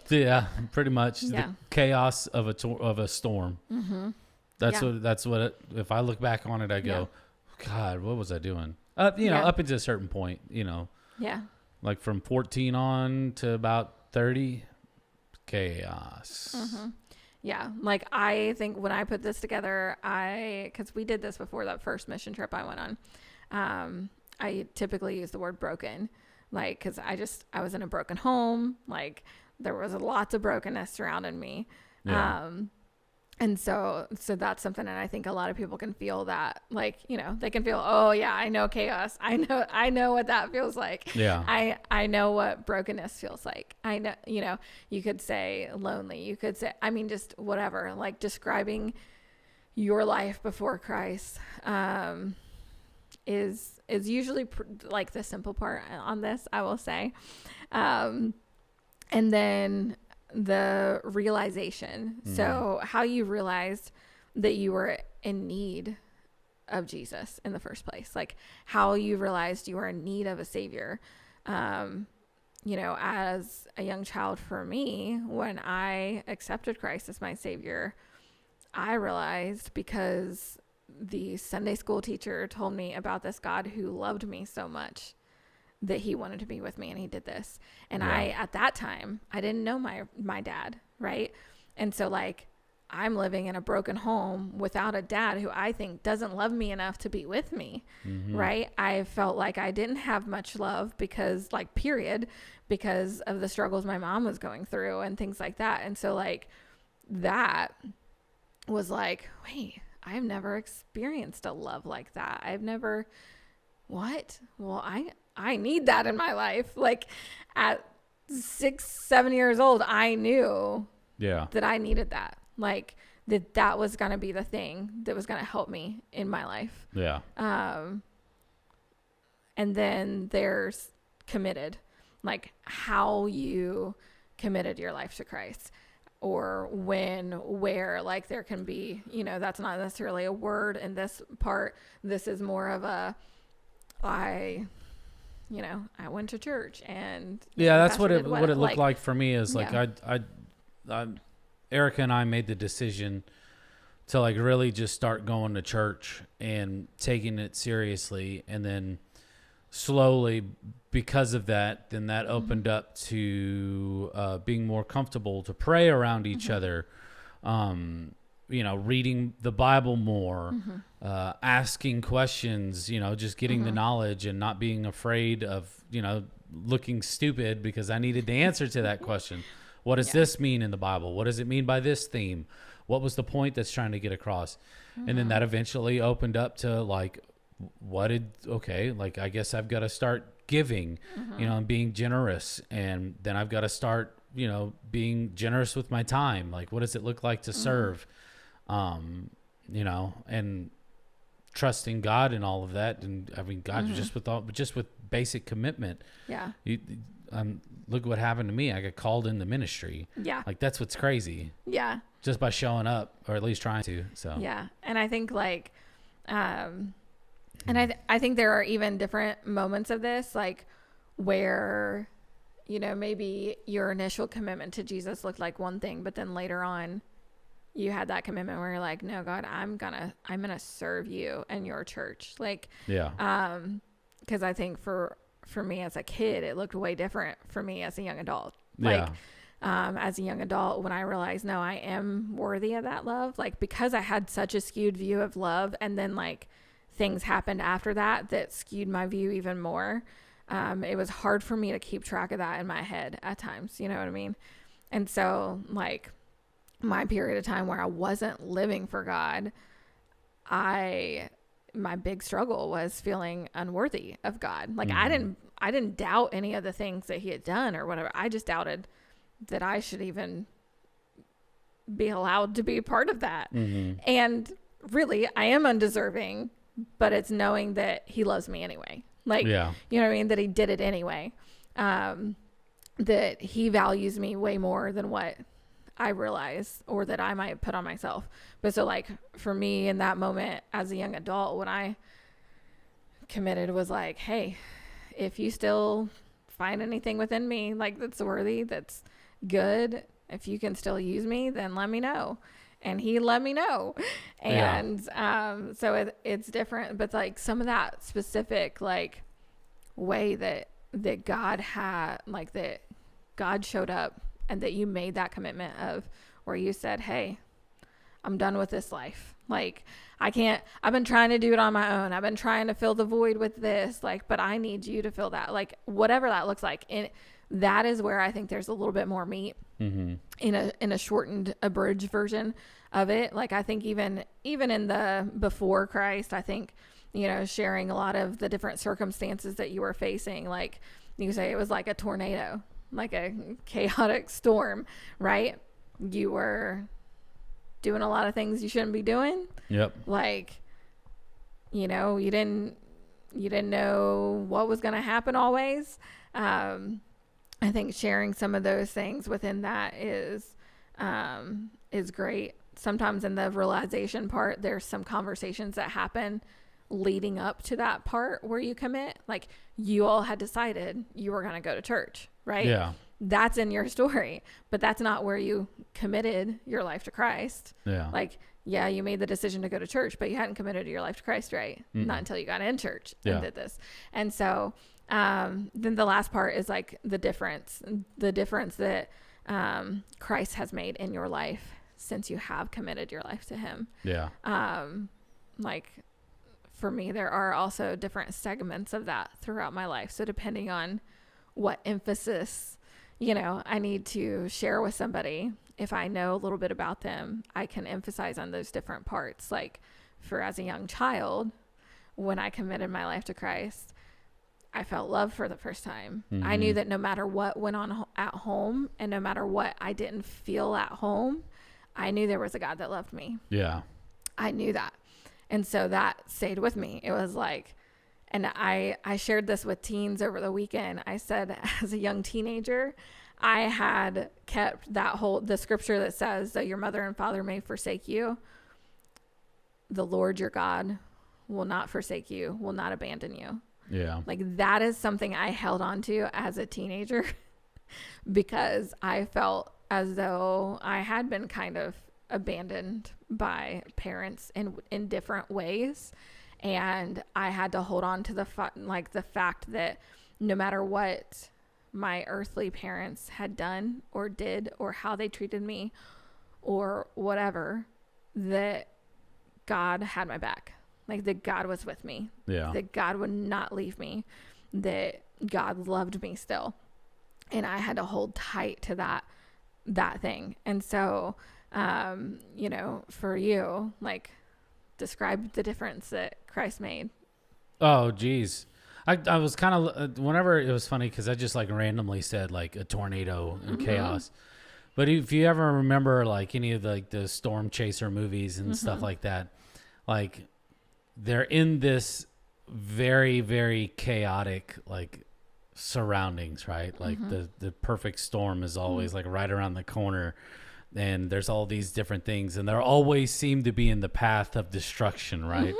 pretty much the chaos of a storm. That's what if I look back on it, I go, God, what was I doing? Up until a certain point, like from 14 on to about 30, chaos. Yeah, like I think when I put this together, because we did this before that first mission trip I went on, I typically use the word broken. Like, cause I was in a broken home. Like there was lots of brokenness surrounding me. And so that's something. And I think a lot of people can feel that, like, they can feel, oh yeah, I know chaos. I know what that feels like. Yeah. I know what brokenness feels like. I know, you could say lonely, you could say, just whatever, like describing your life before Christ, is usually like the simple part on this, I will say. And then the realization. So how you realized that you were in need of Jesus in the first place, like how you realized you were in need of a savior. As a young child, for me, when I accepted Christ as my savior, I realized because the Sunday school teacher told me about this God who loved me so much that he wanted to be with me, and he did this. And at that time, I didn't know my dad, right? And so like I'm living in a broken home without a dad who I think doesn't love me enough to be with me, right? I felt like I didn't have much love because of the struggles my mom was going through and things like that. And so like that was like, wait, I've never experienced a love like that. What? Well, I need that in my life. Like at 6-7 years old, I knew that I needed that. Like that was going to be the thing that was going to help me in my life. Yeah. And then there's committed, like how you committed your life to Christ. Or when, where, like there can be, that's not necessarily a word in this part. This is more of I went to church and that's what it looked like for me is like I Erica and I made the decision to like really just start going to church and taking it seriously, and then slowly because of that, then that opened up to being more comfortable to pray around each other, reading the Bible more, asking questions, just getting the knowledge and not being afraid of, looking stupid because I needed the answer to that question. What does this mean in the Bible? What does it mean by this theme? What was the point that's trying to get across? And then that eventually opened up to like, I guess I've got to start giving, and being generous. And then I've got to start, being generous with my time. Like, what does it look like to serve? And trusting God and all of that. And I mean, God, just with basic commitment. Yeah. Look what happened to me. I got called in the ministry. Yeah. Like that's what's crazy. Yeah. Just by showing up, or at least trying to. So. Yeah. And I think like, and I think there are even different moments of this, like where, maybe your initial commitment to Jesus looked like one thing, but then later on you had that commitment where you're like, no, God, I'm gonna serve you and your church. Like, yeah. 'Cause I think for for me as a kid, it looked way different for me as a young adult. Like, as a young adult, when I realized, no, I am worthy of that love, like, because I had such a skewed view of love, and then like things happened after that skewed my view even more. It was hard for me to keep track of that in my head at times, you know what I mean? And so like my period of time where I wasn't living for God, my big struggle was feeling unworthy of God. Like I didn't doubt any of the things that he had done or whatever. I just doubted that I should even be allowed to be a part of that. And really, I am undeserving, but it's knowing that he loves me anyway. Like, you know what I mean? That he did it anyway. That he values me way more than what I realize or that I might put on myself. But so like for me in that moment as a young adult, when I committed, was like, hey, if you still find anything within me like that's worthy, that's good, if you can still use me, then let me know. And he let me know. And so it's different, but like some of that specific like way that God had, like that God showed up and that you made that commitment of where you said, hey, I'm done with this life. Like I've been trying to do it on my own. I've been trying to fill the void with this, like, but I need you to fill that, like whatever that looks like. And that is where I think there's a little bit more meat in a shortened, abridged version of it. Like I think even in the before Christ, I think, you know, sharing a lot of the different circumstances that you were facing, like you say it was like a tornado, like a chaotic storm, right? You were doing a lot of things you shouldn't be doing. Yep. Like, you know, you didn't know what was going to happen always. I think sharing some of those things within that is great. Sometimes in the realization part, there's some conversations that happen leading up to that part where you commit. Like you all had decided you were going to go to church, right? Yeah. That's in your story, but that's not where you committed your life to Christ. Yeah. Like, yeah, you made the decision to go to church, but you hadn't committed your life to Christ, right? Not until you got in church and did this. And so, then the last part is like the difference that, Christ has made in your life since you have committed your life to him. Yeah. Like for me, there are also different segments of that throughout my life. So depending on what emphasis, you know, I need to share with somebody, if I know a little bit about them, I can emphasize on those different parts. Like for as a young child, when I committed my life to Christ, I felt love for the first time. I knew that no matter what went on at home and no matter what I didn't feel at home, I knew there was a God that loved me. Yeah. I knew that. And so that stayed with me. It was like, and I shared this with teens over the weekend. I said, as a young teenager, I had kept the scripture that says that your mother and father may forsake you. The Lord your God will not forsake you, will not abandon you. Yeah. Like that is something I held on to as a teenager because I felt as though I had been kind of abandoned by parents in different ways. And I had to hold on to the fact that no matter what my earthly parents had done or did or how they treated me or whatever, that God had my back. Like that God was with me. Yeah. That God would not leave me. That God loved me still. And I had to hold tight to that thing. And so, you know, for you, like describe the difference that Christ made. Oh, geez. I was kind of, whenever it was funny, because I just like randomly said like a tornado and chaos. But if you ever remember like any of the storm chaser movies and stuff like that, like they're in this very, very chaotic like surroundings, right? Like the perfect storm is always like right around the corner. And there's all these different things, and they always seem to be in the path of destruction, right?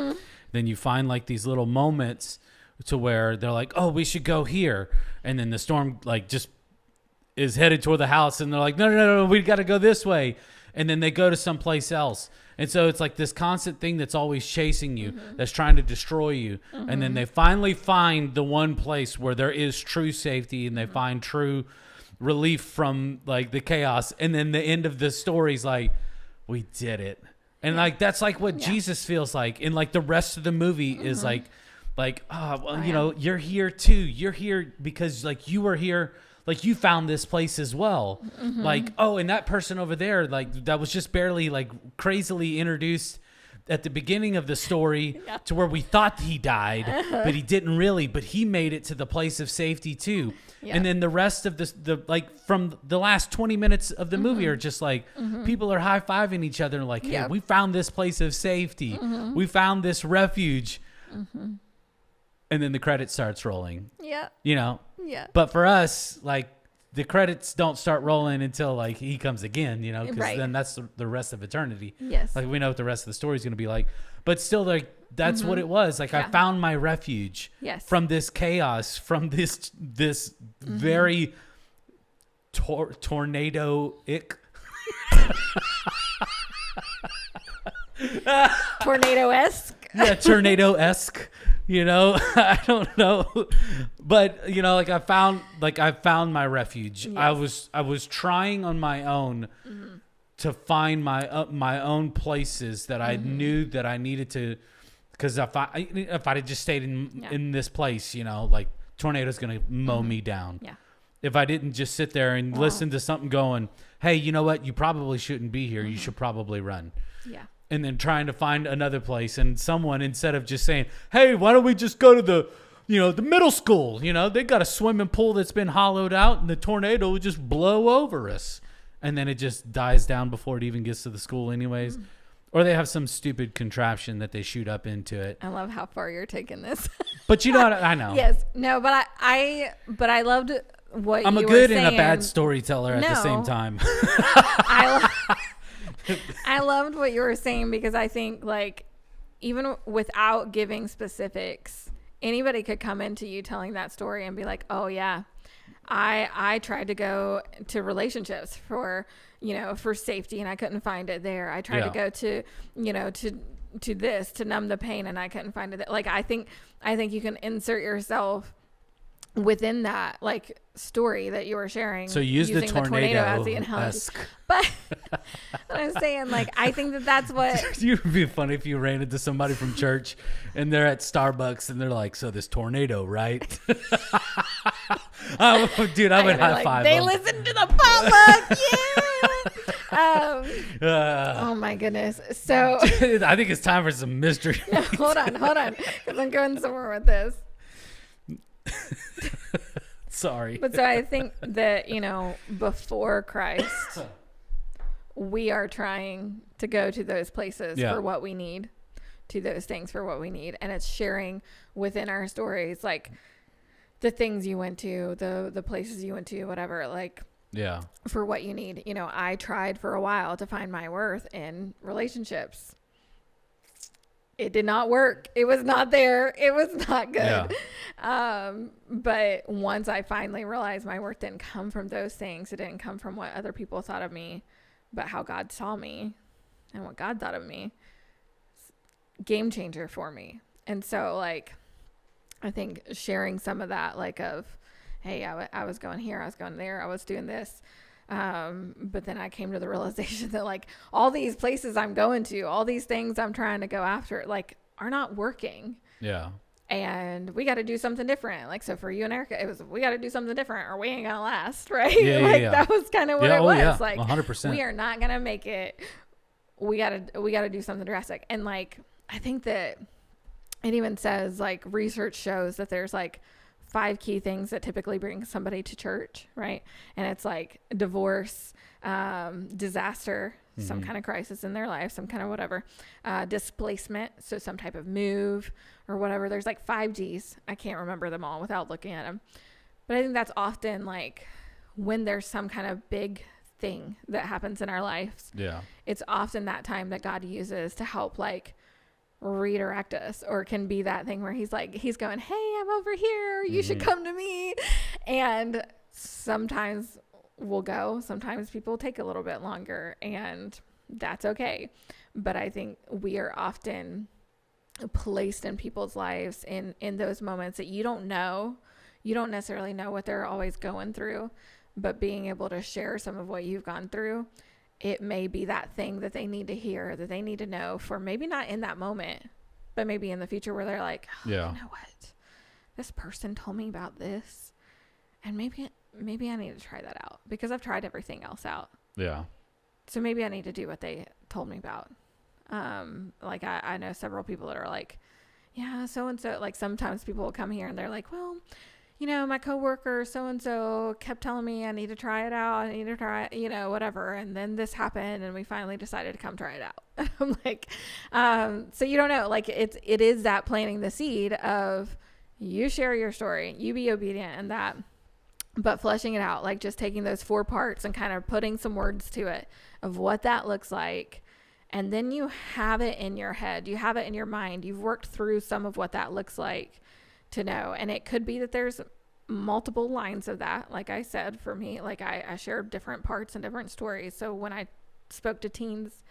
Then you find like these little moments to where they're like, oh, we should go here. And then the storm like just is headed toward the house, and they're like, no, we got to go this way. and then they go to someplace else. And so it's like this constant thing that's always chasing you, that's trying to destroy you. And then they finally find the one place where there is true safety, and they find true relief from like the chaos. And then the end of the story is like, we did it. And like, that's like what Jesus feels like. And like the rest of the movie is like, oh, well, you know, you're here too. You're here because like you were here. Like you found this place as well. Like, oh, and that person over there, like that was just barely like crazily introduced at the beginning of the story to where we thought he died, but he didn't really, but he made it to the place of safety too. And then the rest of the like from the last 20 minutes of the movie are just like people are high-fiving each other and like, hey, we found this place of safety. We found this refuge. And then the credit starts rolling. Yeah. You know? Yeah. But for us, like the credits don't start rolling until like he comes again, you know, because then that's the rest of eternity. Yes. Like we know what the rest of the story is going to be like. But still, like that's what it was. Like I found my refuge from this chaos, from this very tornado-ic. Tornado-esque. Yeah, tornado-esque. You know, I don't know, but you know, like I found my refuge. Yes. I was trying on my own to find my own places that I knew that I needed to, because if I had just stayed in this place, you know, like tornado's gonna mow me down. Yeah. If I didn't just sit there and listen to something going, hey, you know what, you probably shouldn't be here. You should probably run. Yeah. And then trying to find another place, and someone, instead of just saying, hey, why don't we just go to the middle school? You know, they got a swimming pool that's been hollowed out and the tornado will just blow over us. And then it just dies down before it even gets to the school anyways. Or they have some stupid contraption that they shoot up into it. I love how far you're taking this. But you know what? I know. Yes. No, but I loved what you were saying. I'm a good and a bad storyteller at the same time. I loved what you were saying, because I think like even without giving specifics, anybody could come into you telling that story and be like, oh yeah, I tried to go to relationships for safety and I couldn't find it there. I tried to go to, to this to numb the pain and I couldn't find it there. Like I think you can insert yourself within that like story that you were sharing. So use the tornado as the analogy. But I'm saying, like, I think that's what it would be funny if you ran into somebody from church and they're at Starbucks and they're like, so this tornado, right? Dude, I would high five they listen to the potluck. Oh my goodness. So I think it's time for some mystery. No, hold on, because I'm going somewhere with this. Sorry. But so I think that, before Christ, we are trying to go to those places for what we need, to those things for what we need. And it's sharing within our stories, like the things you went to, the places you went to, whatever, like for what you need. I tried for a while to find my worth in relationships. It did not work. It was not there. It was not good. Yeah. But once I finally realized my worth didn't come from those things, it didn't come from what other people thought of me, but how God saw me and what God thought of me. Game changer for me. And so, like, I think sharing some of that, like, of, hey, I was going here, I was going there, I was doing this. But then I came to the realization that like all these places I'm going to, all these things I'm trying to go after, like are not working. Yeah. And we got to do something different. Like, so for you and Erica, it was, we got to do something different or we ain't gonna last. Right. Yeah, that was kind of what it was. Yeah. Like 100%. We are not going to make it. We gotta do something drastic. And like, I think that it even says like research shows that there's like 5 key things that typically bring somebody to church, right? And it's like divorce, disaster, some kind of crisis in their life, some kind of whatever, displacement, so some type of move or whatever. There's like 5 Ds. I can't remember them all without looking at them. But I think that's often like when there's some kind of big thing that happens in our lives. Yeah. It's often that time that God uses to help like redirect us, or it can be that thing where he's going, hey, I'm over here, you should come to me. And sometimes will go. Sometimes people take a little bit longer, and that's okay. But I think we are often placed in people's lives in those moments that you don't necessarily know what they're always going through, but being able to share some of what you've gone through, it may be that thing that they need to hear, that they need to know for maybe not in that moment, but maybe in the future where they're like, oh, you know what? This person told me about this, and maybe I need to try that out because I've tried everything else out. Yeah. So maybe I need to do what they told me about. Like I know several people that are like, yeah, so-and-so, like sometimes people will come here and they're like, well, you know, my coworker so-and-so kept telling me I need to try it out. I need to try it, you know, whatever. And then this happened and we finally decided to come try it out. I'm like, so you don't know, like it is that planting the seed of you share your story, you be obedient in that, but fleshing it out, like just taking those 4 parts and kind of putting some words to it of what that looks like. And then you have it in your head, you have it in your mind, you've worked through some of what that looks like to know. And it could be that there's multiple lines of that. Like I said, for me, like I shared different parts and different stories. So when I spoke to teens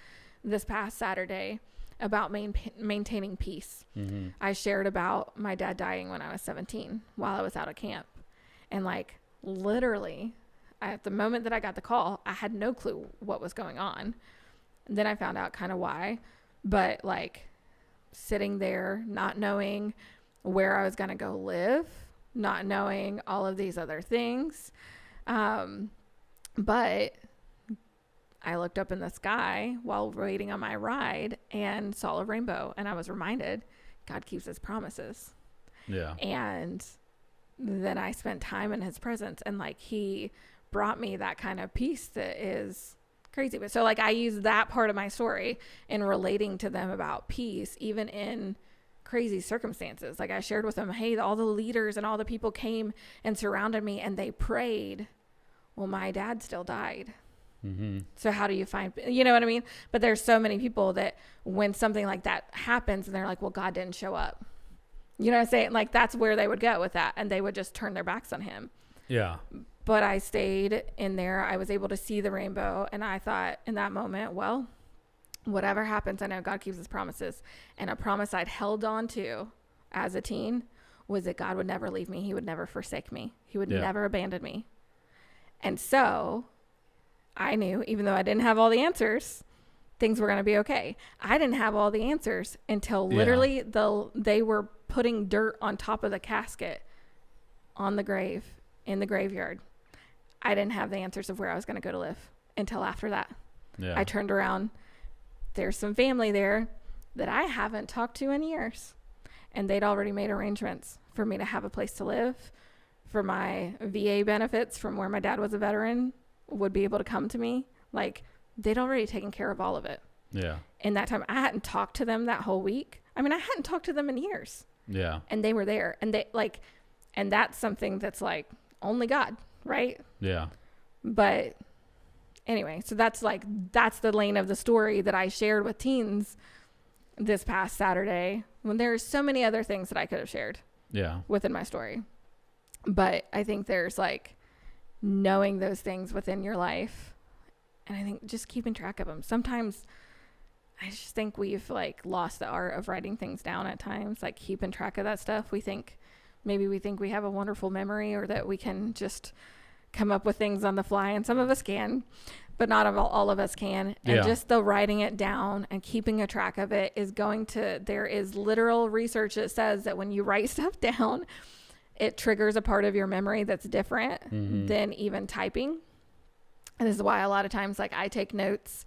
this past Saturday about maintaining peace, I shared about my dad dying when I was 17 while I was out of camp. And like literally at the moment that I got the call, I had no clue what was going on. And then I found out kind of why, but like sitting there, not knowing where I was going to go live, not knowing all of these other things. But I looked up in the sky while waiting on my ride and saw a rainbow. And I was reminded God keeps his promises. Yeah. And then I spent time in his presence, and like he brought me that kind of peace that is crazy. But so like I use that part of my story in relating to them about peace, even in crazy circumstances. Like I shared with them, hey, all the leaders and all the people came and surrounded me and they prayed. Well, my dad still died. So how do you find, you know what I mean? But there's so many people that when something like that happens and they're like, well, God didn't show up. You know what I'm saying? Like that's where they would go with that. And they would just turn their backs on him. Yeah. But I stayed in there. I was able to see the rainbow. And I thought in that moment, well, whatever happens, I know God keeps his promises. And a promise I'd held on to as a teen was that God would never leave me. He would never forsake me. He would never abandon me. And so I knew, even though I didn't have all the answers, things were going to be okay. I didn't have all the answers until literally they were putting dirt on top of the casket on the grave in the graveyard. I didn't have the answers of where I was going to go to live until after that. Yeah. I turned around. There's some family there that I haven't talked to in years. And they'd already made arrangements for me to have a place to live, for my VA benefits from where my dad was a veteran would be able to come to me. Like they'd already taken care of all of it. Yeah. In that time, I hadn't talked to them that whole week. I mean, I hadn't talked to them in years. Yeah. And they were there. And they like, and that's something that's like only God, right? Yeah. But anyway, so that's the lane of the story that I shared with teens this past Saturday, when there's so many other things that I could have shared within my story. But I think there's like knowing those things within your life, and I think just keeping track of them. Sometimes I just think we've like lost the art of writing things down at times, like keeping track of that stuff. We think we have a wonderful memory, or that we can just come up with things on the fly, and some of us can, but not all of us can. And just the writing it down and keeping a track of it there is literal research that says that when you write stuff down, it triggers a part of your memory that's different than even typing. And this is why a lot of times, like I take notes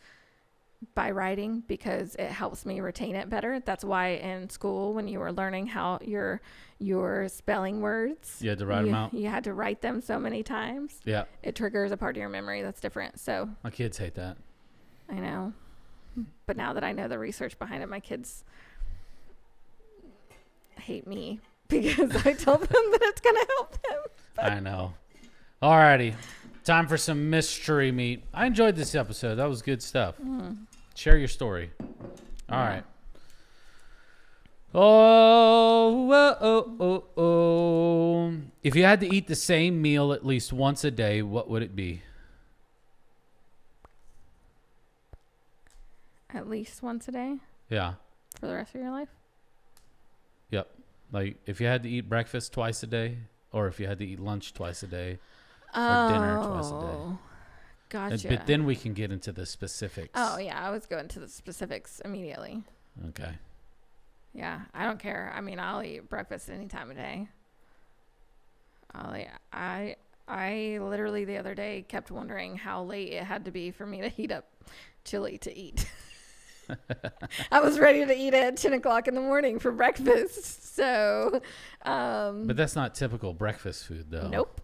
by writing, because it helps me retain it better. That's why in school, when you were learning how your spelling words, you had to write them out. You had to write them so many times. Yeah. It triggers a part of your memory that's different. So my kids hate that. I know. But now that I know the research behind it, my kids hate me because I told them that it's going to help them. But I know. Alrighty. Time for some mystery meat. I enjoyed this episode. That was good stuff. Share your story. All right. Oh. If you had to eat the same meal at least once a day, what would it be? At least once a day? Yeah. For the rest of your life? Yep. Like if you had to eat breakfast twice a day, or if you had to eat lunch twice a day, or dinner twice a day. Gotcha. But then we can get into the specifics. Oh, yeah. I was going to the specifics immediately. Okay. Yeah. I don't care. I mean, I'll eat breakfast any time of day. I literally the other day kept wondering how late it had to be for me to heat up chili to eat. I was ready to eat it at 10 o'clock in the morning for breakfast. So, but that's not typical breakfast food, though. Nope.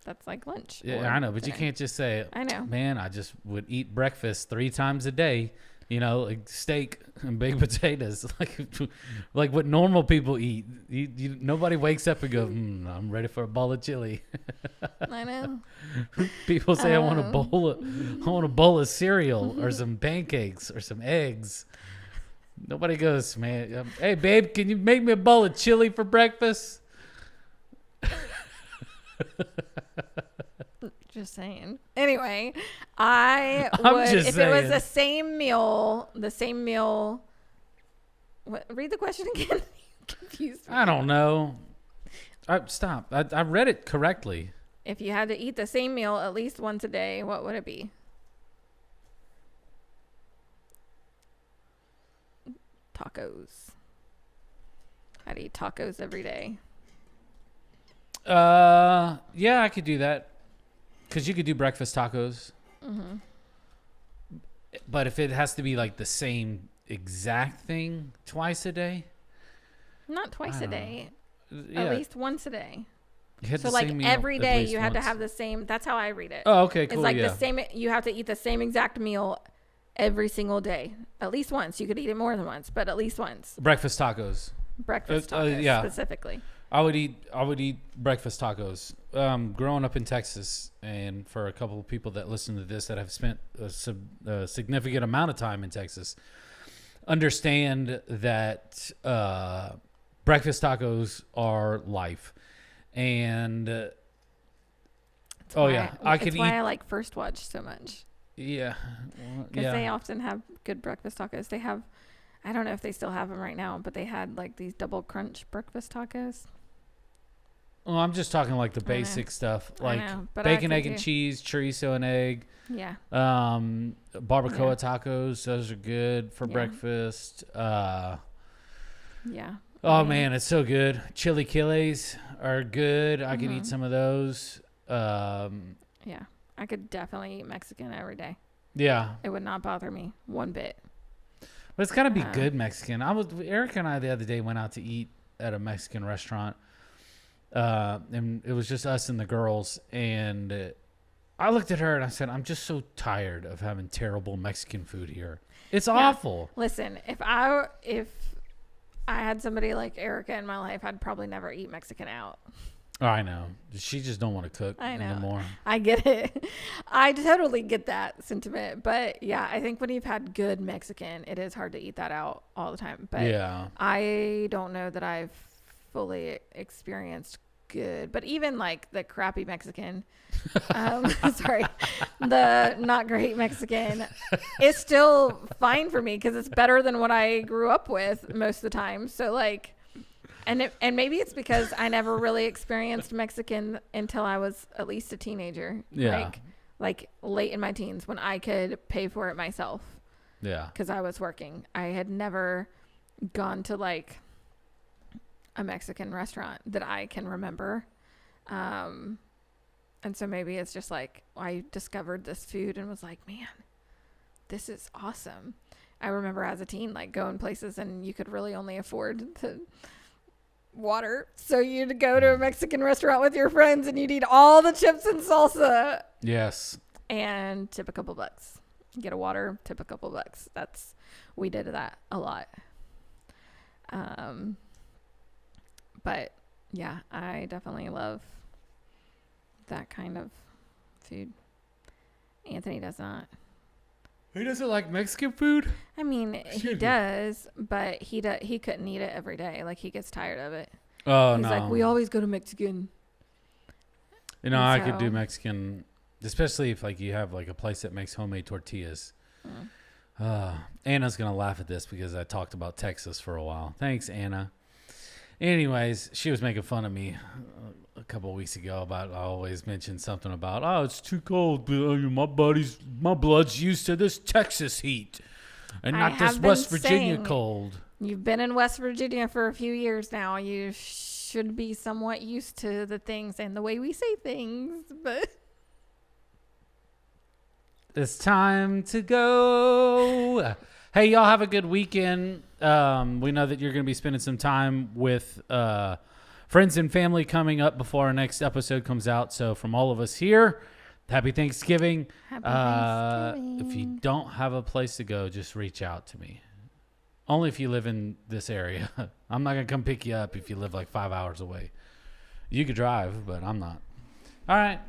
That's like lunch. Yeah, I know, but you can't just say, I know. Man, I just would eat breakfast 3 times a day. You know, like steak and baked potatoes, like what normal people eat. Nobody wakes up and goes, I'm ready for a bowl of chili. I know. People say, I want a bowl of cereal or some pancakes or some eggs. Nobody goes, man, hey, babe, can you make me a bowl of chili for breakfast? Just saying. Anyway, if it was the same meal. Read the question again. Confused me. I don't know. Stop. I read it correctly. If you had to eat the same meal at least once a day, what would it be? Tacos. I'd eat tacos every day. Yeah, I could do that. Because you could do breakfast tacos. Mm-hmm. But if it has to be like the same exact thing twice a day? Not twice a day. Yeah. At least once a day. So like every day you had to have the same. That's how I read it. Oh, okay, cool. It's like the same. You have to eat the same exact meal every single day. At least once. You could eat it more than once, but at least once. Breakfast tacos. Breakfast tacos, yeah. Specifically. I would eat breakfast tacos. Growing up in Texas, and for a couple of people that listen to this that have spent a significant amount of time in Texas, understand that breakfast tacos are life. And That's why I like First Watch so much. Yeah, because they often have good breakfast tacos. They have, I don't know if they still have them right now, but they had like these double crunch breakfast tacos. Well, I'm just talking like the basic stuff, like bacon, egg, and cheese, chorizo and egg. Yeah. Barbacoa tacos; those are good for breakfast. Yeah. Oh man, it's so good. Chili chiles are good. I could eat some of those. Yeah, I could definitely eat Mexican every day. Yeah, it would not bother me one bit. But it's got to be good Mexican. Erica and I the other day went out to eat at a Mexican restaurant. And it was just us and the girls, and I looked at her and I said, I'm just so tired of having terrible Mexican food here. It's awful. Listen, if I had somebody like Erica in my life, I'd probably never eat Mexican out. Oh, I know. She just don't want to cook anymore. I get it. I totally get that sentiment. But yeah, I think when you've had good Mexican, it is hard to eat that out all the time. But yeah, I don't know that I've fully experienced good, but even like the crappy Mexican, sorry, the not great Mexican, is still fine for me because it's better than what I grew up with most of the time. So like, and maybe it's because I never really experienced Mexican until I was at least a teenager. Yeah. Like late in my teens when I could pay for it myself. Yeah. Because I was working. I had never gone to like a Mexican restaurant that I can remember. And so maybe it's just like I discovered this food and was like, man, this is awesome. I remember as a teen, like going places and you could really only afford the water. So you'd go to a Mexican restaurant with your friends and you'd eat all the chips and salsa. Yes. And tip a couple bucks. Get a water, tip a couple bucks. We did that a lot. But yeah, I definitely love that kind of food. Anthony does not. He doesn't like Mexican food? I mean, he does, but he couldn't eat it every day. Like, he gets tired of it. Oh, He's like, we always go to Mexican. You know, I could do Mexican, especially if like you have like a place that makes homemade tortillas. Anna's going to laugh at this because I talked about Texas for a while. Thanks, Anna. Anyways, she was making fun of me a couple of weeks ago about I always mention something about, oh, it's too cold. My blood's used to this Texas heat and not this West Virginia cold. You've been in West Virginia for a few years now. You should be somewhat used to the things and the way we say things, but it's time to go. Hey, y'all have a good weekend. We know that you're going to be spending some time with friends and family coming up before our next episode comes out. So from all of us here, happy Thanksgiving. Happy Thanksgiving. If you don't have a place to go, just reach out to me. Only if you live in this area. I'm not going to come pick you up if you live like 5 hours away. You could drive, but I'm not. All right.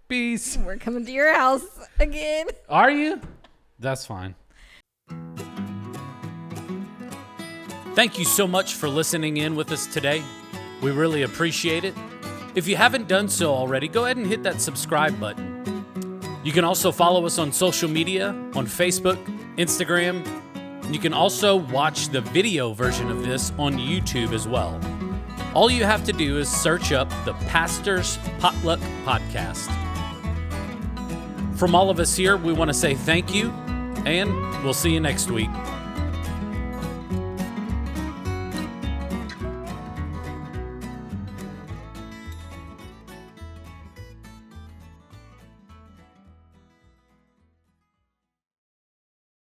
Peace. We're coming to your house again. Are you? That's fine. Thank you so much for listening in with us today. We really appreciate it. If you haven't done so already, go ahead and hit that subscribe button. You can also follow us on social media, on Facebook, Instagram. You can also watch the video version of this on YouTube as well. All you have to do is search up the Pastor's Potluck Podcast. From all of us here, we want to say thank you, and we'll see you next week.